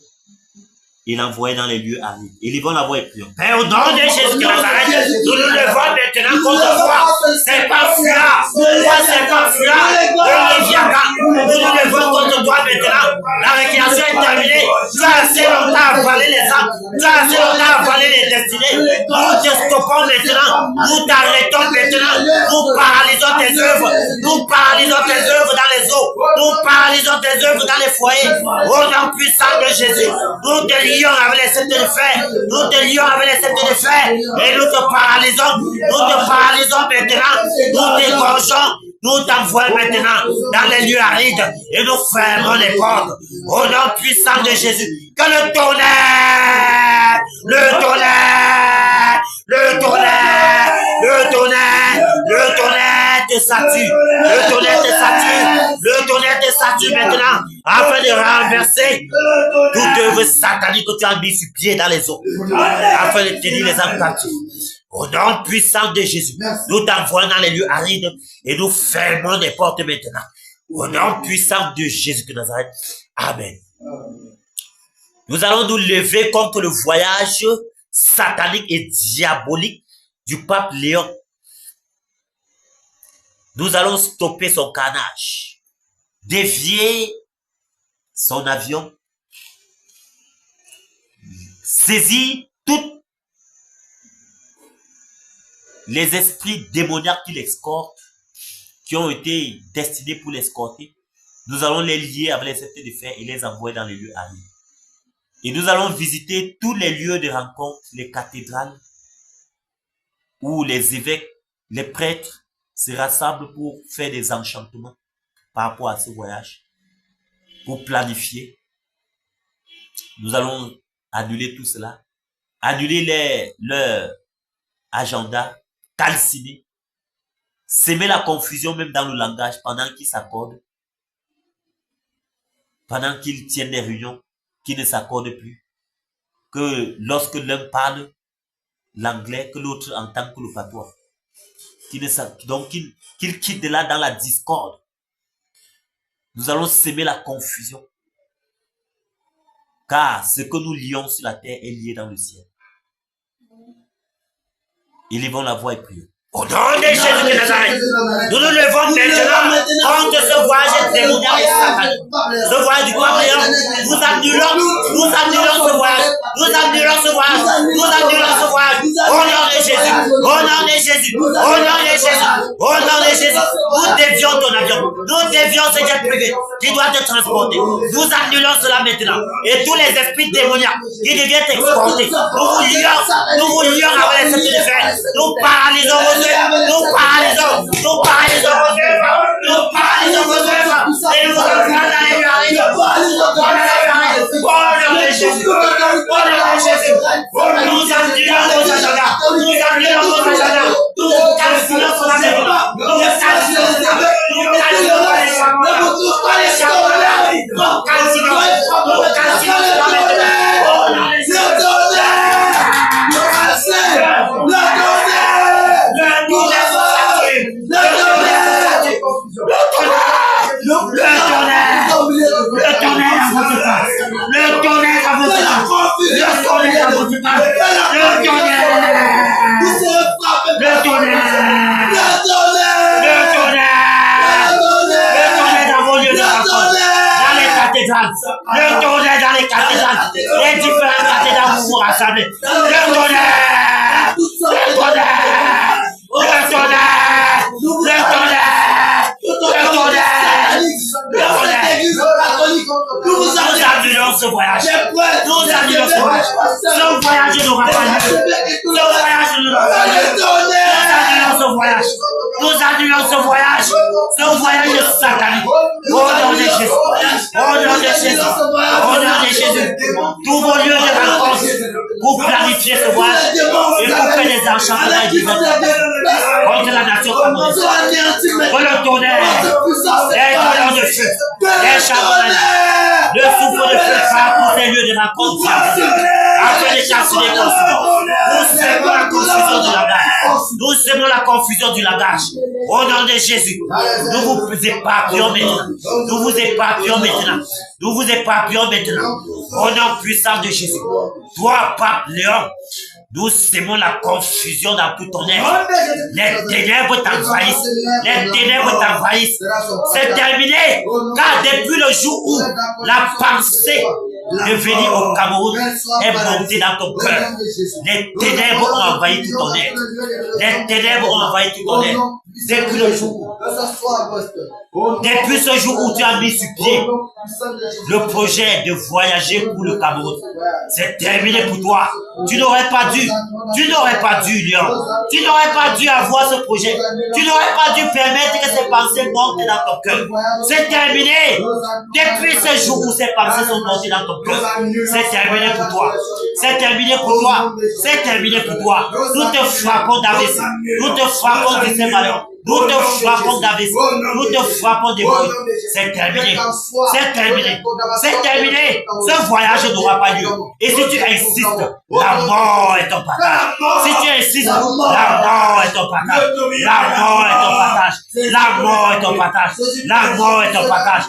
et l'envoyer dans les lieux arides. Et ils vont l'envoyer et prions. Père, au nom de Jésus de Nazareth, nous nous levons maintenant contre toi. Serpent fuyant, toi serpent fuyant, le Léviathan. Nous nous levons contre toi maintenant. La récréation est terminée. Tu as assez longtemps avalé les âmes. Tu as assez longtemps avalé les destinées. Nous te stoppons maintenant. Nous t'arrêtons maintenant. Nous paralysons tes œuvres. Nous paralysons tes œuvres dans les eaux. Nous paralysons tes œuvres dans les foyers. Au nom puissant de Jésus, nous te lions avec les sceptres de fer. Nous te lions avec les sceptres de fer. Et nous te paralysons. Nous te paralysons maintenant. Nous t'égorgeons. Nous t'envoyons maintenant dans les lieux arides et nous fermons les portes. Au nom puissant de Jésus, que le tonnerre, le tonnerre, le tonnerre, le tonnerre, le tonnerre te satue, le tonnerre te satue, le tonnerre te satue maintenant, afin de renverser toute œuvre satanique que tu as mis sur pied dans les eaux, afin de tenir les âmes captives. Au nom puissant de Jésus, nous t'envoyons dans les lieux arides et nous fermons les portes maintenant. Au nom puissant de Jésus de Nazareth. Amen. Nous allons nous lever contre le voyage satanique et diabolique du pape Léon. Nous allons stopper son carnage, dévier son avion, saisir toutes les esprits démoniaques qui l'escortent, qui ont été destinés pour l'escorter. Nous allons les lier avec les sceptres de fer et les envoyer dans les lieux arides. Et nous allons visiter tous les lieux de rencontre, les cathédrales, où les évêques, les prêtres se rassemblent pour faire des enchantements par rapport à ce voyage, pour planifier. Nous allons annuler tout cela, annuler leur agenda, calciner, s'aimer la confusion même dans le langage pendant qu'ils s'accordent, pendant qu'ils tiennent des réunions qui ne s'accordent plus, que lorsque l'un parle l'anglais, que l'autre entend que le patois, donc qu'ils quittent de là dans la discorde. Nous allons s'aimer la confusion, car ce que nous lions sur la terre est lié dans le ciel. Ils vont la voir et prier. Au nom de Jésus de Nazareth, nous nous levons maintenant contre ce voyage démoniaque et satanique. Ce voyage du pape Léon, nous annulons ce voyage. Nous annulons ce voyage. Nous annulons ce voyage. Au nom de Jésus. Au nom de Jésus. Au nom de Jésus. Au nom de Jésus. Nous dévions ton avion. Nous dévions ce jet privé qui doit te transporter. Nous annulons cela maintenant. Et tous les esprits démoniaques qui deviennent t'exporter, nous vous lions avec les esprits de fer. Nous paralysons vos œuvres. Nous paralysons vos œuvres. Nous paralysons vos œuvres. Et nous vous envoyons dans les lieux arides. Au nom de Jésus. Au nom de Jésus. Nous annulons vos agendas. Nous annulons vos agendas. Nous calculons son avenir. Nous calculons son avenir. Nous calculons les chambres. Les chambres. Nous calculons. Nous calculons son avenir. Au nom de Jésus. Le tonnerre dans les cathédrales, les différentes cathédrales pour vous rassembler. Le tonnerre, le tonnerre, le tonnerre, le tonnerre, le tonnerre, nous annulons ce voyage. Nous annulons ce voyage. Ce voyage n'aura pas lieu. Ce voyage n'aura pas lieu. Nous annulons ce voyage. Nous annulons ce voyage. Ce voyage satanique. Au nom de Jésus. Au nom de Jésus. Au nom de Jésus. Tous vos lieux de rencontre pour planifier ce voyage et pour faire des enchantements et des contre la nation camerounaise. Que le tonnerre est dans de feu, les charbons, le souffle de feu parcourt ces lieux de rencontre, afin de chasser les confusions. Nous semons la confusion du langage. Nous semons la confusion du langage. Au nom de Jésus, nous vous éparpillons maintenant. Nous vous éparpillons maintenant. Nous vous éparpillons maintenant. Au nom puissant de Jésus. Toi, Pape Léon, nous semons la confusion dans tout ton être. Les ténèbres t'envahissent. Les ténèbres t'envahissent. C'est terminé. Car depuis le jour où la pensée de venir au Cameroun est montée dans ton cœur, les ténèbres ont envahi tout ton être. Les ténèbres ont envahi tout ton être. Depuis le jour, depuis ce jour où tu as mis sur pied le projet de voyager pour le Cameroun, c'est terminé pour toi. Tu n'aurais pas dû, Léon. Tu n'aurais pas dû avoir ce projet. Tu n'aurais pas dû permettre que ces pensées montent dans ton cœur. C'est terminé. Depuis ce jour où ces pensées sont montées dans ton cœur, c'est terminé pour toi. C'est terminé pour toi. C'est terminé pour toi. Nous te frappons d'AVC. Nous te frappons de ces malheurs. Nous te frappons d'AVC. Nous te frappons de bruit. C'est terminé. C'est terminé. C'est terminé. Ce voyage n'aura pas lieu. Et si tu insistes, la mort est ton partage. Si tu insistes, la mort est ton partage. La mort est ton partage. La mort est ton partage. La mort est ton partage.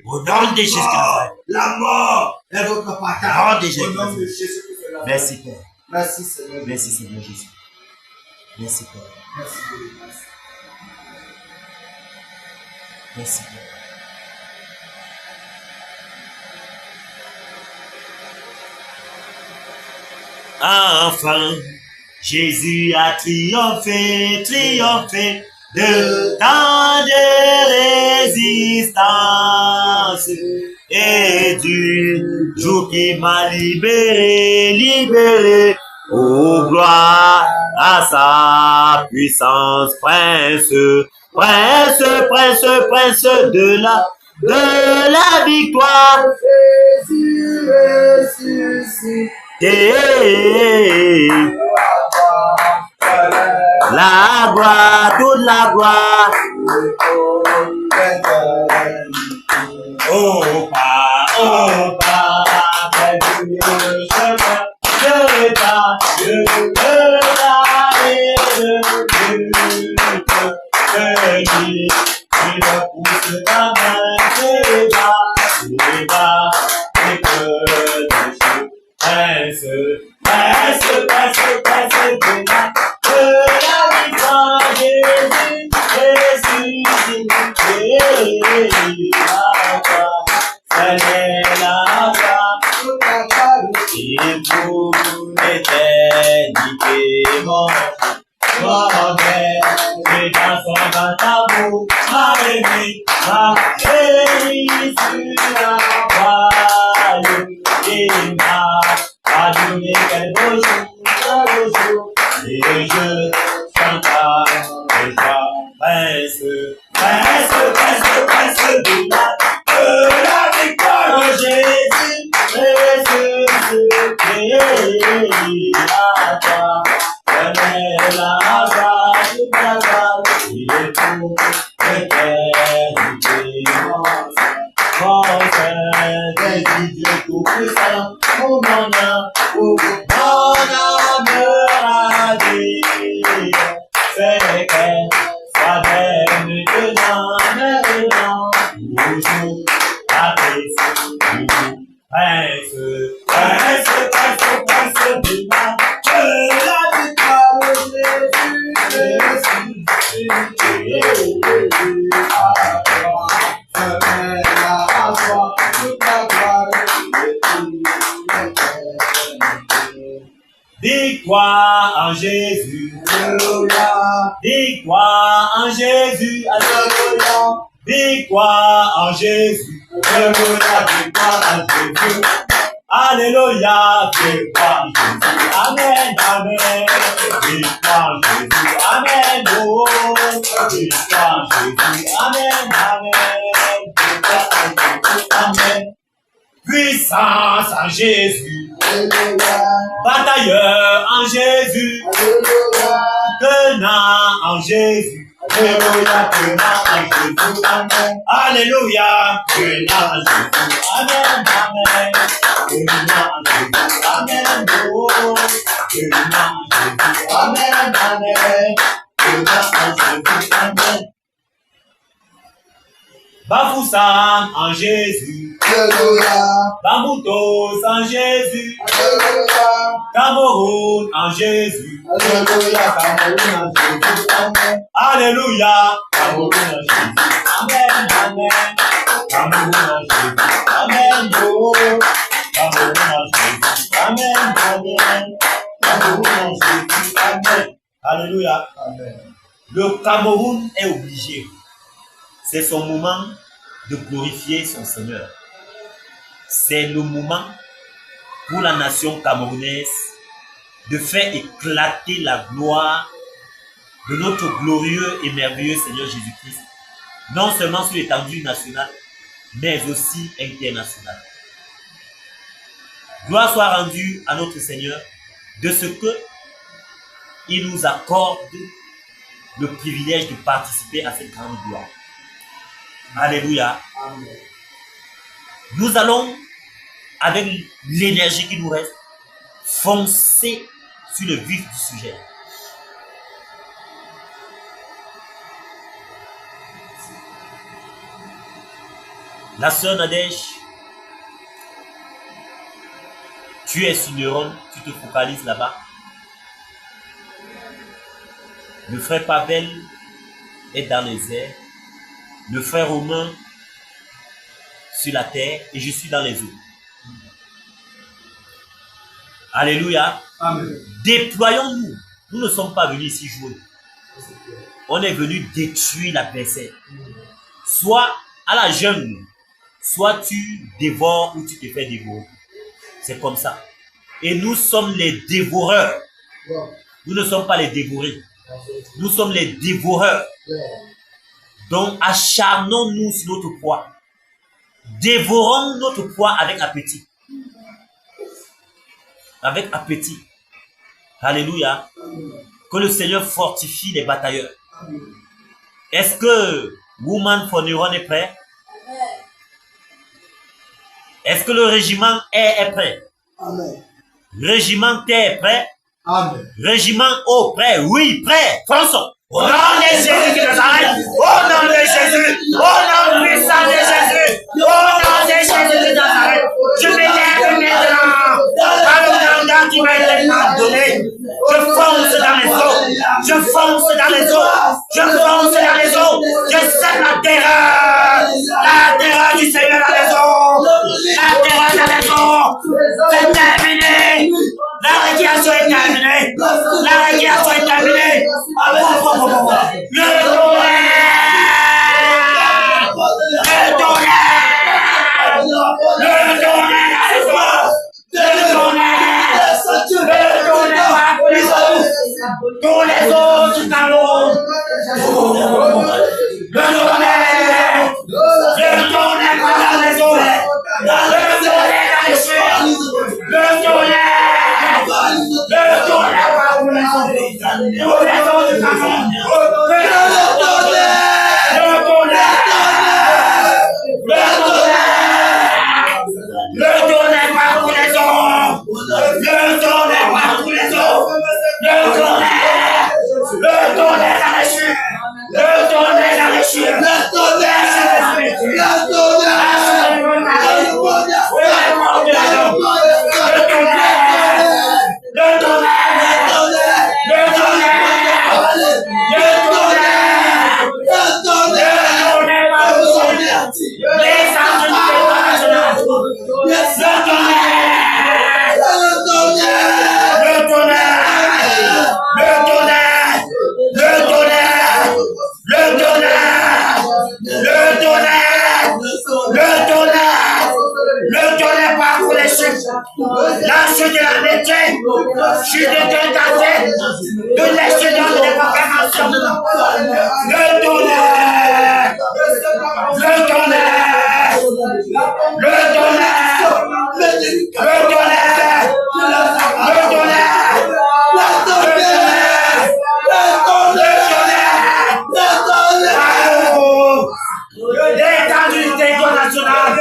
Au nom de Jésus-Christ. La mort est votre partage. Au nom de Jésus-Christ. Merci Père. Merci Seigneur. Merci Seigneur Jésus. Merci Père. Merci. Merci Père. Enfin, Jésus a triomphé, triomphé de tant de résistance et du jour qui m'a libéré, libéré. Oh, gloire à sa puissance, prince, prince, prince, prince de la victoire. Jésus ressuscité. La gloire, toute la gloire. Oh, pas, Victoire en Jésus, alléluia. Victoire en Jésus, alléluia. Victoire en Jésus, alléluia. Victoire en Jésus, alléluia. Victoire en Jésus, amen, amen. Victoire en Jésus, amen, oh. Victoire en Jésus, amen, amen. Victoire en Jésus, amen. Puissance en Jésus, Alléluia. Batailleur en Jésus, Alléluia. tenant en Jésus, Alléluia, Alléluia, Amen, Amen. Amen, Amen. Bafoussam en Jésus. Alléluia. Bamoutos en Jésus. Alléluia. Cameroun en Jésus. Alléluia. Cameroun en Jésus. Amen. Alléluia. Cameroun en Jésus. Amen, Amen. Cameroun en Jésus. Amen, oh. Cameroun en Jésus. Amen, Amen. Cameroun en Jésus. Amen. Alléluia. Amen. Le Cameroun est obligé. C'est son moment de glorifier son Seigneur. C'est le moment pour la nation camerounaise de faire éclater la gloire de notre glorieux et merveilleux Seigneur Jésus-Christ, non seulement sur l'étendue nationale, mais aussi internationale. Gloire soit rendue à notre Seigneur de ce que il nous accorde le privilège de participer à cette grande gloire. Alléluia. Amen. Nous allons, avec l'énergie qui nous reste, foncer sur le vif du sujet. La sœur Nadège, tu es sur Neuron, tu te focalises là-bas. Le frère Pavel est dans les airs. Le frère Romain sur la terre et je suis dans les eaux. Alléluia. Amen. Déployons-nous. Nous ne sommes pas venus ici jouer. On est venu détruire l'adversaire. Soit à la jungle, soit tu dévores ou tu te fais dévorer. C'est comme ça. Et nous sommes les dévoreurs. Nous ne sommes pas les dévorés. Nous sommes les dévoreurs. Donc, acharnons-nous sur notre poids. Dévorons notre poids avec appétit. Avec appétit. Alléluia. Que le Seigneur fortifie les batailleurs. Est-ce que Woman for Neuron est prêt? Est-ce que le régiment est prêt? Amen. Régiment T est prêt? Amen. Régiment O prêt? Oui, prêt. François. Au nom de Jésus de Nazareth, au nom de Jésus, au nom puissant de Jésus, au nom de Jésus de Nazareth, je m'élève maintenant par le mandat qui m'a été donné. Je fonce dans les eaux, je fonce dans les eaux, je fonce dans les eaux, je sème la terreur du Seigneur dans les eaux, la terreur dans les eaux, c'est terminé. La récréation est terminée. La récréation est terminée. Le tonnerre. Le tonnerre. Le tonnerre. Le tonnerre. Le tonnerre pour les autres. Pour les autres du Cameroun. Le tonnerre. Le tonnerre dans les eaux. Le tonnerre dans les cieux. Le tonnerre. Le tonnerre va vous les autres du Cameroun. La chute de la métier, chute de tentative, de l'excellence de proclamation. Le tonnerre, le tonnerre, le tonnerre, le tonnerre, le tonnerre, le tonnerre, le tonnerre, âmes.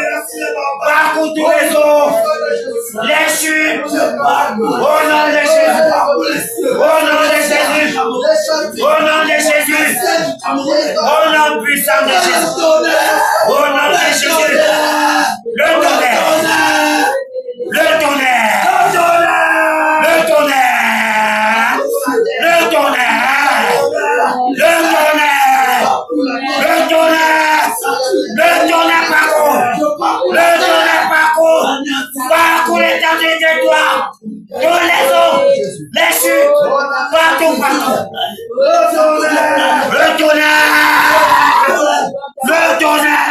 Parcours tous les eaux. Les chutes. Au nom de Jésus. Au nom de Jésus. Au nom de Jésus. Au nom puissant de Jésus. Au nom de Jésus. Le tonnerre. Le tonnerre. Le tonnerre. Le tonnerre. Le tonnerre. Le tonnerre. Le tonnerre parcourt. Le tonnerre parcourt. Parcourt l'étendue de toi. Tous les eaux. Les chutes. Partout, partout. Le tonnerre. Le tonnerre.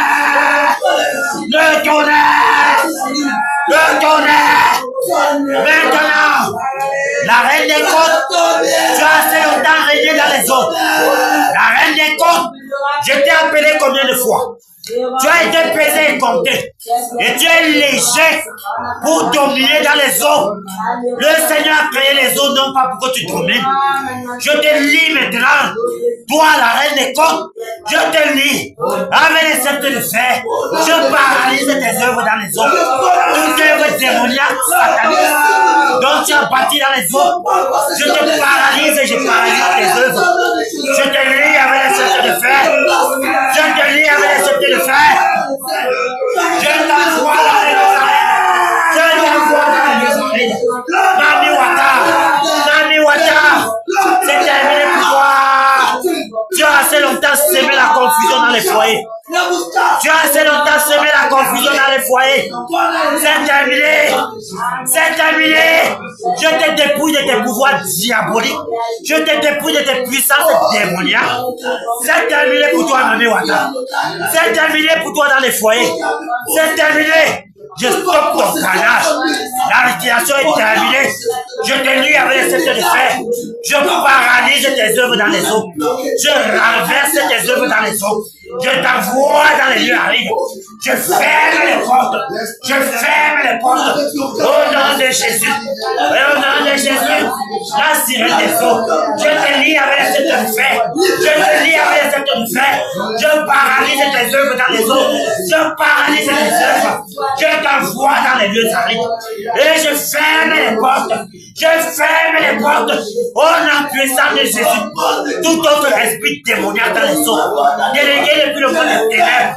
Le tonnerre. Le tonnerre. Maintenant, la reine des côtes, tu as assez longtemps régné dans les eaux. La reine des côtes, je t'ai appelé combien de fois? Tu as été pesé et compté. Et tu es léger pour dominer dans les eaux. Le Seigneur a créé les eaux non pas pour que tu domines. Je te lis maintenant. Toi, la reine des côtes, je te lis. Avec les sceptres de fer, je paralyse tes œuvres dans les eaux. Toute œuvre démoniaque, satanique, dont tu as bâti dans les eaux, je te paralyse et je paralyse tes œuvres. Je te lis avec les sceptres de fer. Je te lis avec les sceptres de fer. Je t'envoie dans les oreilles. Je t'envoie dans les oreilles. Nami Wata, c'est terminé pour toi. Tu as assez longtemps semé la confusion dans les foyers. Tu as assez longtemps semé la confusion dans les foyers. C'est terminé. C'est terminé. Je te dépouille de tes pouvoirs diaboliques. Je te dépouille de tes puissances démoniaques. C'est terminé pour toi, Nami Wata. C'est terminé pour toi dans les foyers. C'est terminé. Je stoppe ton carnage. La respiration est terminée. Je te lis avec les sceptres de fer. Je paralyse tes œuvres dans les eaux. Je renverse tes œuvres dans les eaux. Je t'envoie dans les lieux arides. Je ferme les portes. Je ferme les portes. Au nom de Jésus. Au nom de Jésus. La sirène des eaux. Je te lis avec les sceptres de fer. Je te lis avec les sceptres de fer. Je paralyse tes œuvres dans les eaux. Je paralyse tes œuvres. Je t'envoie dans les lieux arides. Et je ferme les portes. Je ferme les portes. Au nom puissant de Jésus. Tout autre esprit démoniaque dans les eaux. Délégué depuis le monde des ténèbres.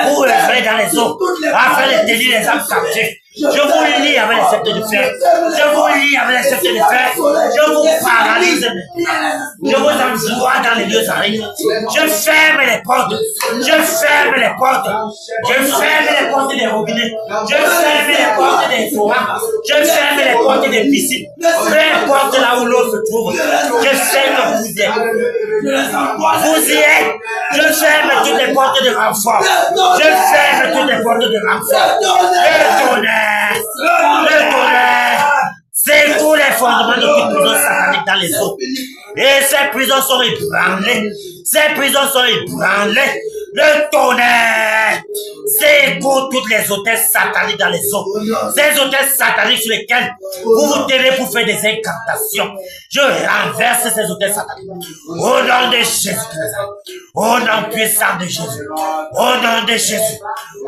Pour œuvrer dans les eaux. Afin de tenir les âmes captives. Je vous lis avec les sceptres de fer. Je vous lis avec les sceptres de fer. Je vous paralyse. Je vous envoie dans les lieux arides. Je ferme les portes. Je ferme les portes. Je ferme les portes des robinets. Je ferme les portes des forats. Je ferme les portes des piscines. Peu importe là où l'eau se trouve. Je sais que vous y êtes. Vous y êtes. Je ferme toutes les portes de renfort. Je ferme toutes les portes de renfort. Le tonnerre, c'est tous les fondements de toute prison satanique dans les eaux. Et ces prisons sont ébranlées. Ces prisons sont ébranlées. Le tonnerre, c'est pour toutes les hôtesses sataniques dans les eaux. Ces hôtesses sataniques sur lesquelles vous vous tenez pour faire des incantations. Je renverse ces hôtesses sataniques. Au nom de Jésus-Christ. Au nom puissant de Jésus. Au nom de Jésus.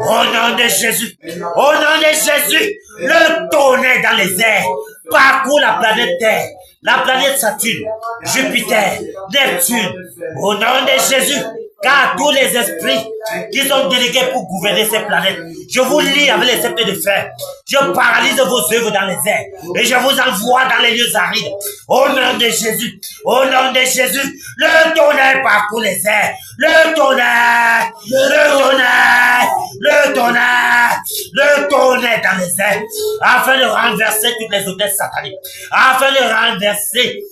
Au nom de Jésus. Au nom de Jésus. Le tonnerre dans les airs parcourt la planète Terre. La planète Saturne, Jupiter, Neptune. Au nom de Jésus. Car tous les esprits qui sont délégués pour gouverner ces planètes, je vous lis avec les sceptres de fer. Je paralyse vos œuvres dans les airs et je vous envoie dans les lieux arides. Au nom de Jésus, au nom de Jésus, le tonnerre parcourt les airs. Le tonnerre, le tonnerre, le tonnerre, le tonnerre dans les airs, afin de renverser toutes les hôtesses sataniques, afin de renverser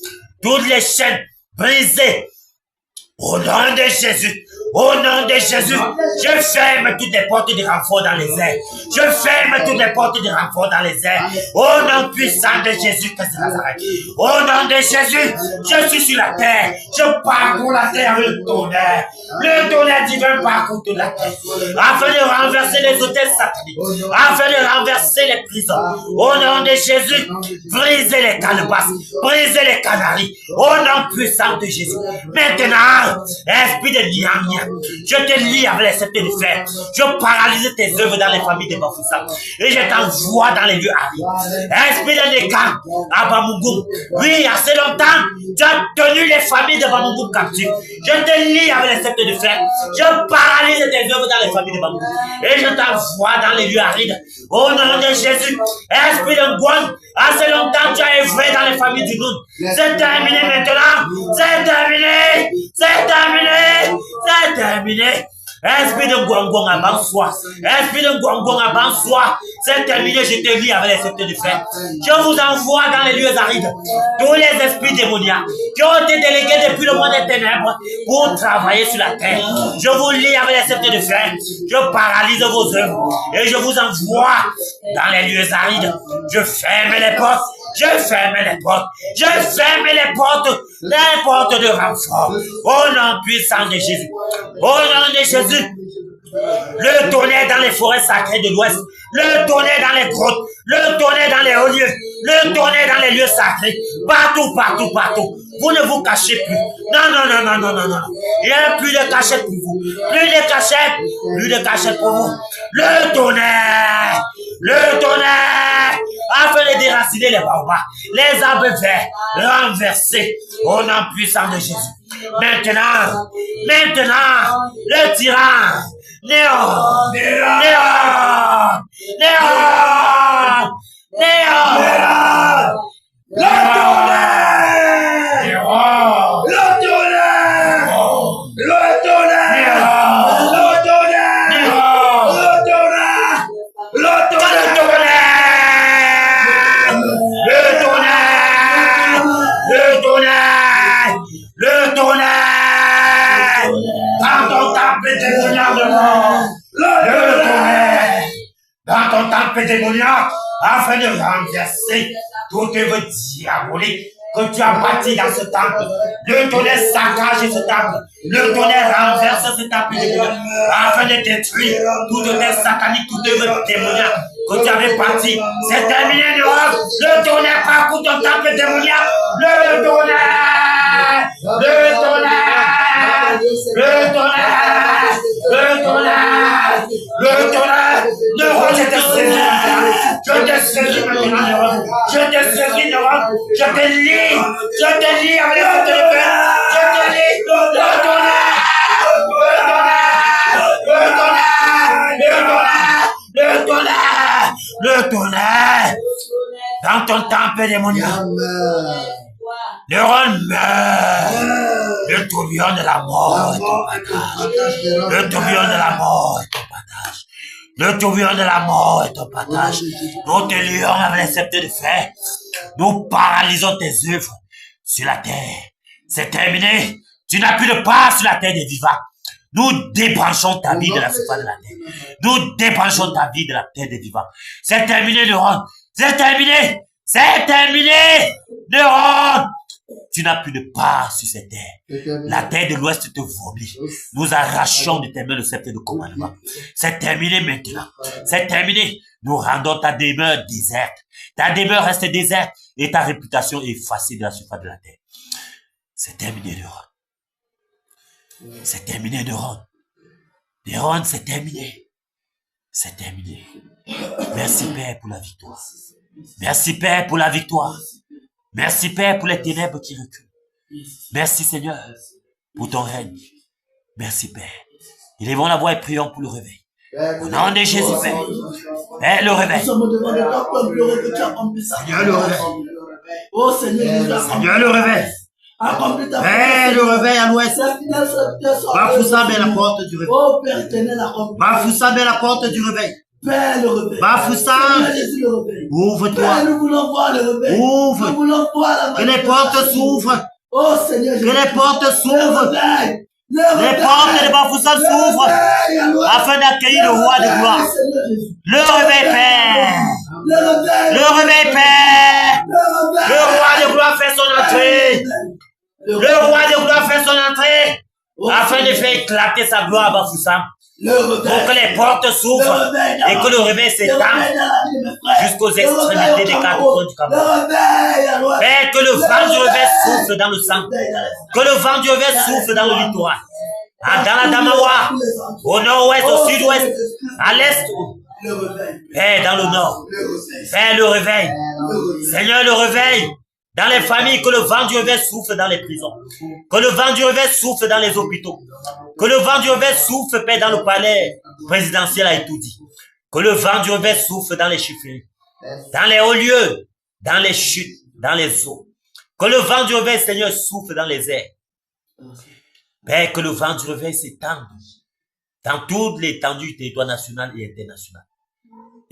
toutes les chaînes brisées. Au nom de Jésus, au nom de Jésus, je ferme toutes les portes de renfort dans les airs. Je ferme toutes les portes de renfort dans les airs. Au nom puissant de Jésus Christ de Nazareth. Au nom de Jésus, je suis sur la terre. Je parcours la terre avec le tonnerre. Le tonnerre divin parcourt toute la terre. Afin de renverser les hôtels sataniques. Afin de renverser les prisons. Au nom de Jésus, brisez les calebasses. Brisez les canaries. Au nom puissant de Jésus. Maintenant, esprit de Nyam Seigneur. Je te lie avec les sceptres de fer. Je paralyse tes œuvres dans les familles de Bafoussam. Et je t'envoie dans les lieux arides. Esprit de Nekam, à Bamougoum. Oui, assez longtemps, tu as tenu les familles de Bamougoum captives. Je te lie avec les sceptres de fer. Je paralyse tes œuvres dans les familles de Bamougoum. Et je t'envoie dans les lieux arides. Au nom de Jésus, esprit de Ngouan, assez longtemps, tu as œuvré dans les familles du Noun. C'est terminé maintenant. C'est terminé. C'est terminé. C'est terminé. Esprit de Ngouangouang avance-toi. Esprit de Ngouangouang avance-toi. C'est terminé, je te lis avec les sceptres de fer. Je vous envoie dans les lieux arides tous les esprits démoniaques qui ont été délégués depuis le monde des ténèbres pour travailler sur la terre. Je vous lis avec les sceptres de fer. Je paralyse vos œuvres et je vous envoie dans les lieux arides. Je ferme les portes. Je ferme les portes. Je ferme les portes de renfort. Au nom puissant de Jésus. Au nom de Jésus. Le tonnerre dans les forêts sacrées de l'Ouest. Le tonnerre dans les grottes. Le tonnerre dans les hauts lieux. Le tonnerre dans les lieux sacrés. Partout, partout, partout. Vous ne vous cachez plus. Non. Il n'y a plus de cachette pour vous. Plus de cachette. Plus de cachette pour vous. Le tonnerre. Le tonnerre. Afin de déraciner les baobabs. Les arbres verts. Renversés. Au nom puissant de Jésus. Maintenant, le tyran. Néon. Dans ton temple démoniaque, afin de renverser toute œuvre diabolique que tu as bâti dans ce temple. Le tonnerre saccage ce temple. Le tonnerre renverse ce temple démoniaque afin de détruire toute œuvre satanique, toute œuvre démoniaque que tu avais bâti. C'est terminé, le tonnerre parcourt ton temple démoniaque. Le tonnerre, le tonnerre, le tonnerre, le tonnerre, le tonnerre. Neuron, je te saisis. Je te saisis maintenant, je te saisis, Neuron. Je te lis avec les portes de fer. Je te lis, le tonnerre, le tonnerre, le tonnerre. Dans ton temple démoniaque. Neuron meurt. Le tourbillon de la mort est ton partage. Le tourbillon de la mort est ton partage. Le tourbillon de la mort est ton partage. Nous te lions avec les sceptres de fer. Nous paralysons tes œuvres sur la terre. C'est terminé. Tu n'as plus de part sur la terre des vivants. Nous débranchons ta vie de la surface de la terre. Nous débranchons ta vie de la terre des vivants. C'est terminé, Neuron. C'est terminé. C'est terminé, Neuron. Tu n'as plus de part sur cette terre. La terre de l'Ouest te vomit. Nous arrachons de tes mains le sceptre de commandement. C'est terminé maintenant. C'est terminé. Nous rendons ta demeure déserte. Ta demeure reste déserte et ta réputation est effacée de la surface de la terre. C'est terminé, Neuron. C'est terminé, Neuron. Neuron, c'est terminé. C'est terminé. Merci, Père, pour la victoire. Merci, Père, pour la victoire. Merci, Père, pour les ténèbres qui reculent. Merci, Seigneur, pour ton règne. Merci, Père. Élevons la voix et prions pour le réveil. Au nom de Jésus, Père. Père, le réveil. Seigneur, le réveil. Oh Seigneur, Seigneur, le réveil. Père, le réveil à l'ouest. Bafoussam est la porte du réveil. Oh Père éternel, Bafoussam est la porte du réveil. Père, le réveil. Bafoussam, ouvre-toi. Père, nous voulons voir le réveil. Ouvre. Nous voulons voir la Que les portes s'ouvrent. Oh Seigneur, Que les portes s'ouvrent. Les portes de Bafoussam s'ouvrent afin d'accueillir le roi de gloire. Le réveil, Père. Le réveil, Père. Le roi de gloire fait son entrée. Le roi de gloire fait son entrée afin de faire éclater sa gloire à Bafoussam. Pour que les portes s'ouvrent et que le réveil s'étende jusqu'aux extrémités des quatre coins du Cameroun. Père, que le vent du réveil souffle dans le sang. Que le vent du réveil souffle dans le littoral. dans la Damawa, au nord-ouest, au sud-ouest, à l'est, Père, dans le nord. Père, le réveil. Seigneur, le réveil. Dans les familles, que le vent du réveil souffle dans les prisons. Que le vent du réveil souffle dans les hôpitaux. Que le vent du réveil souffle, Père, dans le palais présidentiel à Etoudi. Que le vent du réveil souffle dans les chiffonneries, dans les hauts lieux, dans les chutes, dans les eaux. Que le vent du réveil, Seigneur, souffle dans les airs. Père, que le vent du réveil s'étende dans toute l'étendue du territoire national et international.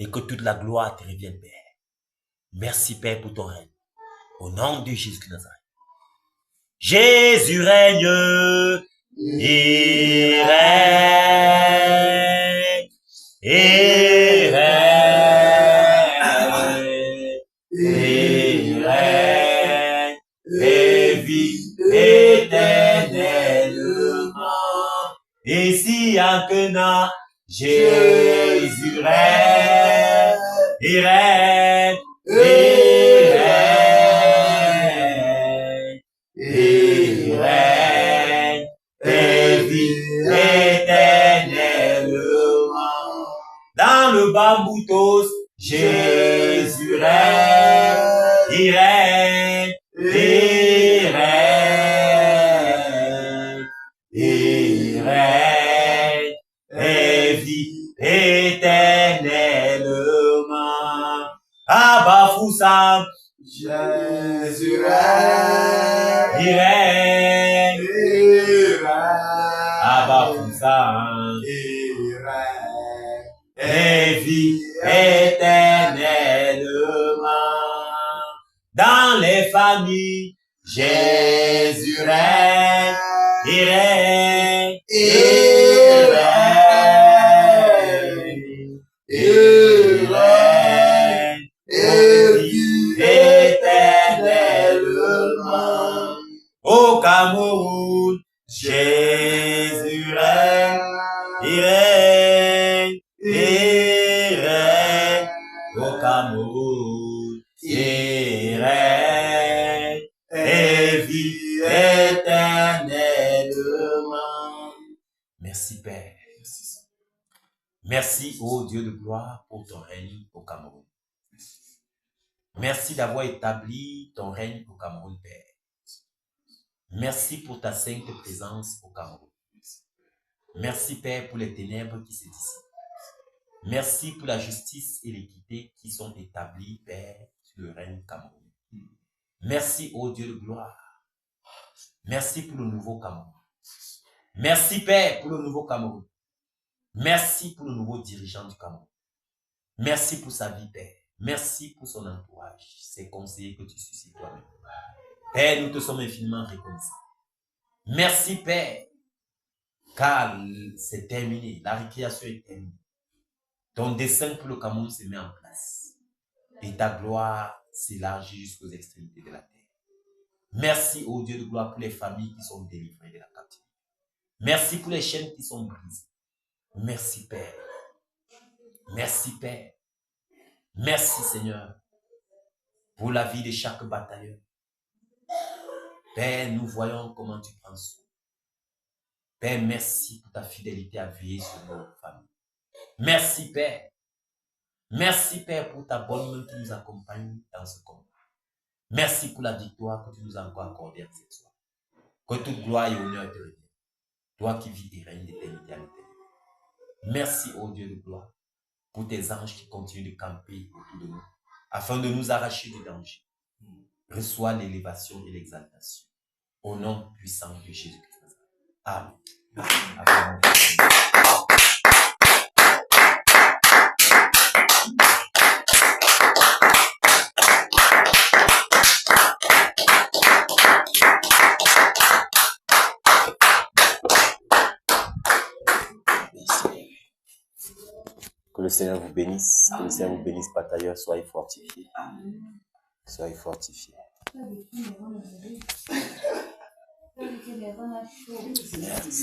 Et que toute la gloire te revienne, Père. Merci, Père, pour ton règne. Au nom de Jésus de Nazareth. Jésus règne, il règne, il règne, il règne, et vit éternellement. Et si en Cana, Jésus règne, il règne, il règne, il règne, et vit éternellement. Dans le bamboutos, Jésus règne, il règne, il règne, il règne, et vit éternellement. Abba Foussam, Jésus règne, il règne, il règne, Abba Foussam, il règne, et vit éternellement. Dans les familles, Jésus règne, il règne, il règne, il règne, et vit éternellement. Au Cameroun, Jésus règne, il règne, il règne. Au Cameroun, il règne, et vit éternellement. Merci, Père. Merci, ô Dieu de gloire, pour ton règne au Cameroun. Merci d'avoir établi ton règne au Cameroun, Père. Merci pour ta sainte présence au Cameroun. Merci, Père, pour les ténèbres qui se dissipent. Merci pour la justice et l'équité qui sont établies, Père, sur le règne Cameroun. Merci, ô Dieu de gloire. Merci pour le nouveau Cameroun. Merci, Père, pour le nouveau Cameroun. Merci pour le nouveau dirigeant du Cameroun. Merci pour sa vie, Père. Merci pour son entourage, ses conseillers que tu suscites toi-même. Père, nous te sommes infiniment reconnaissants. Merci, Père, car c'est terminé. La récréation est terminée. Ton dessein pour le Cameroun se met en place. Et ta gloire s'élargit jusqu'aux extrémités de la terre. Merci, ô Dieu de gloire, pour les familles qui sont délivrées de la captivité. Merci pour les chaînes qui sont brisées. Merci, Père. Merci, Père. Merci, Seigneur, pour la vie de chaque batailleur. Père, nous voyons comment tu prends soin. Père, merci pour ta fidélité à veiller sur nos familles. Merci, Père. Merci, Père, pour ta bonne main qui nous accompagne dans ce combat. Merci pour la victoire que tu nous as encore accordée cette soirée. Que toute gloire et honneur te reviennent. Toi qui vis et règnes d'éternité à l'éternité. Merci, ô Dieu de gloire, pour tes anges qui continuent de camper autour de nous, afin de nous arracher du danger. Reçois l'élévation et l'exaltation. Au nom puissant de Jésus-Christ. Amen. Amen. Que le Seigneur vous bénisse. Que le Seigneur vous bénisse, batailleur. Soyez fortifiés. Soyez fortifiés. Merci.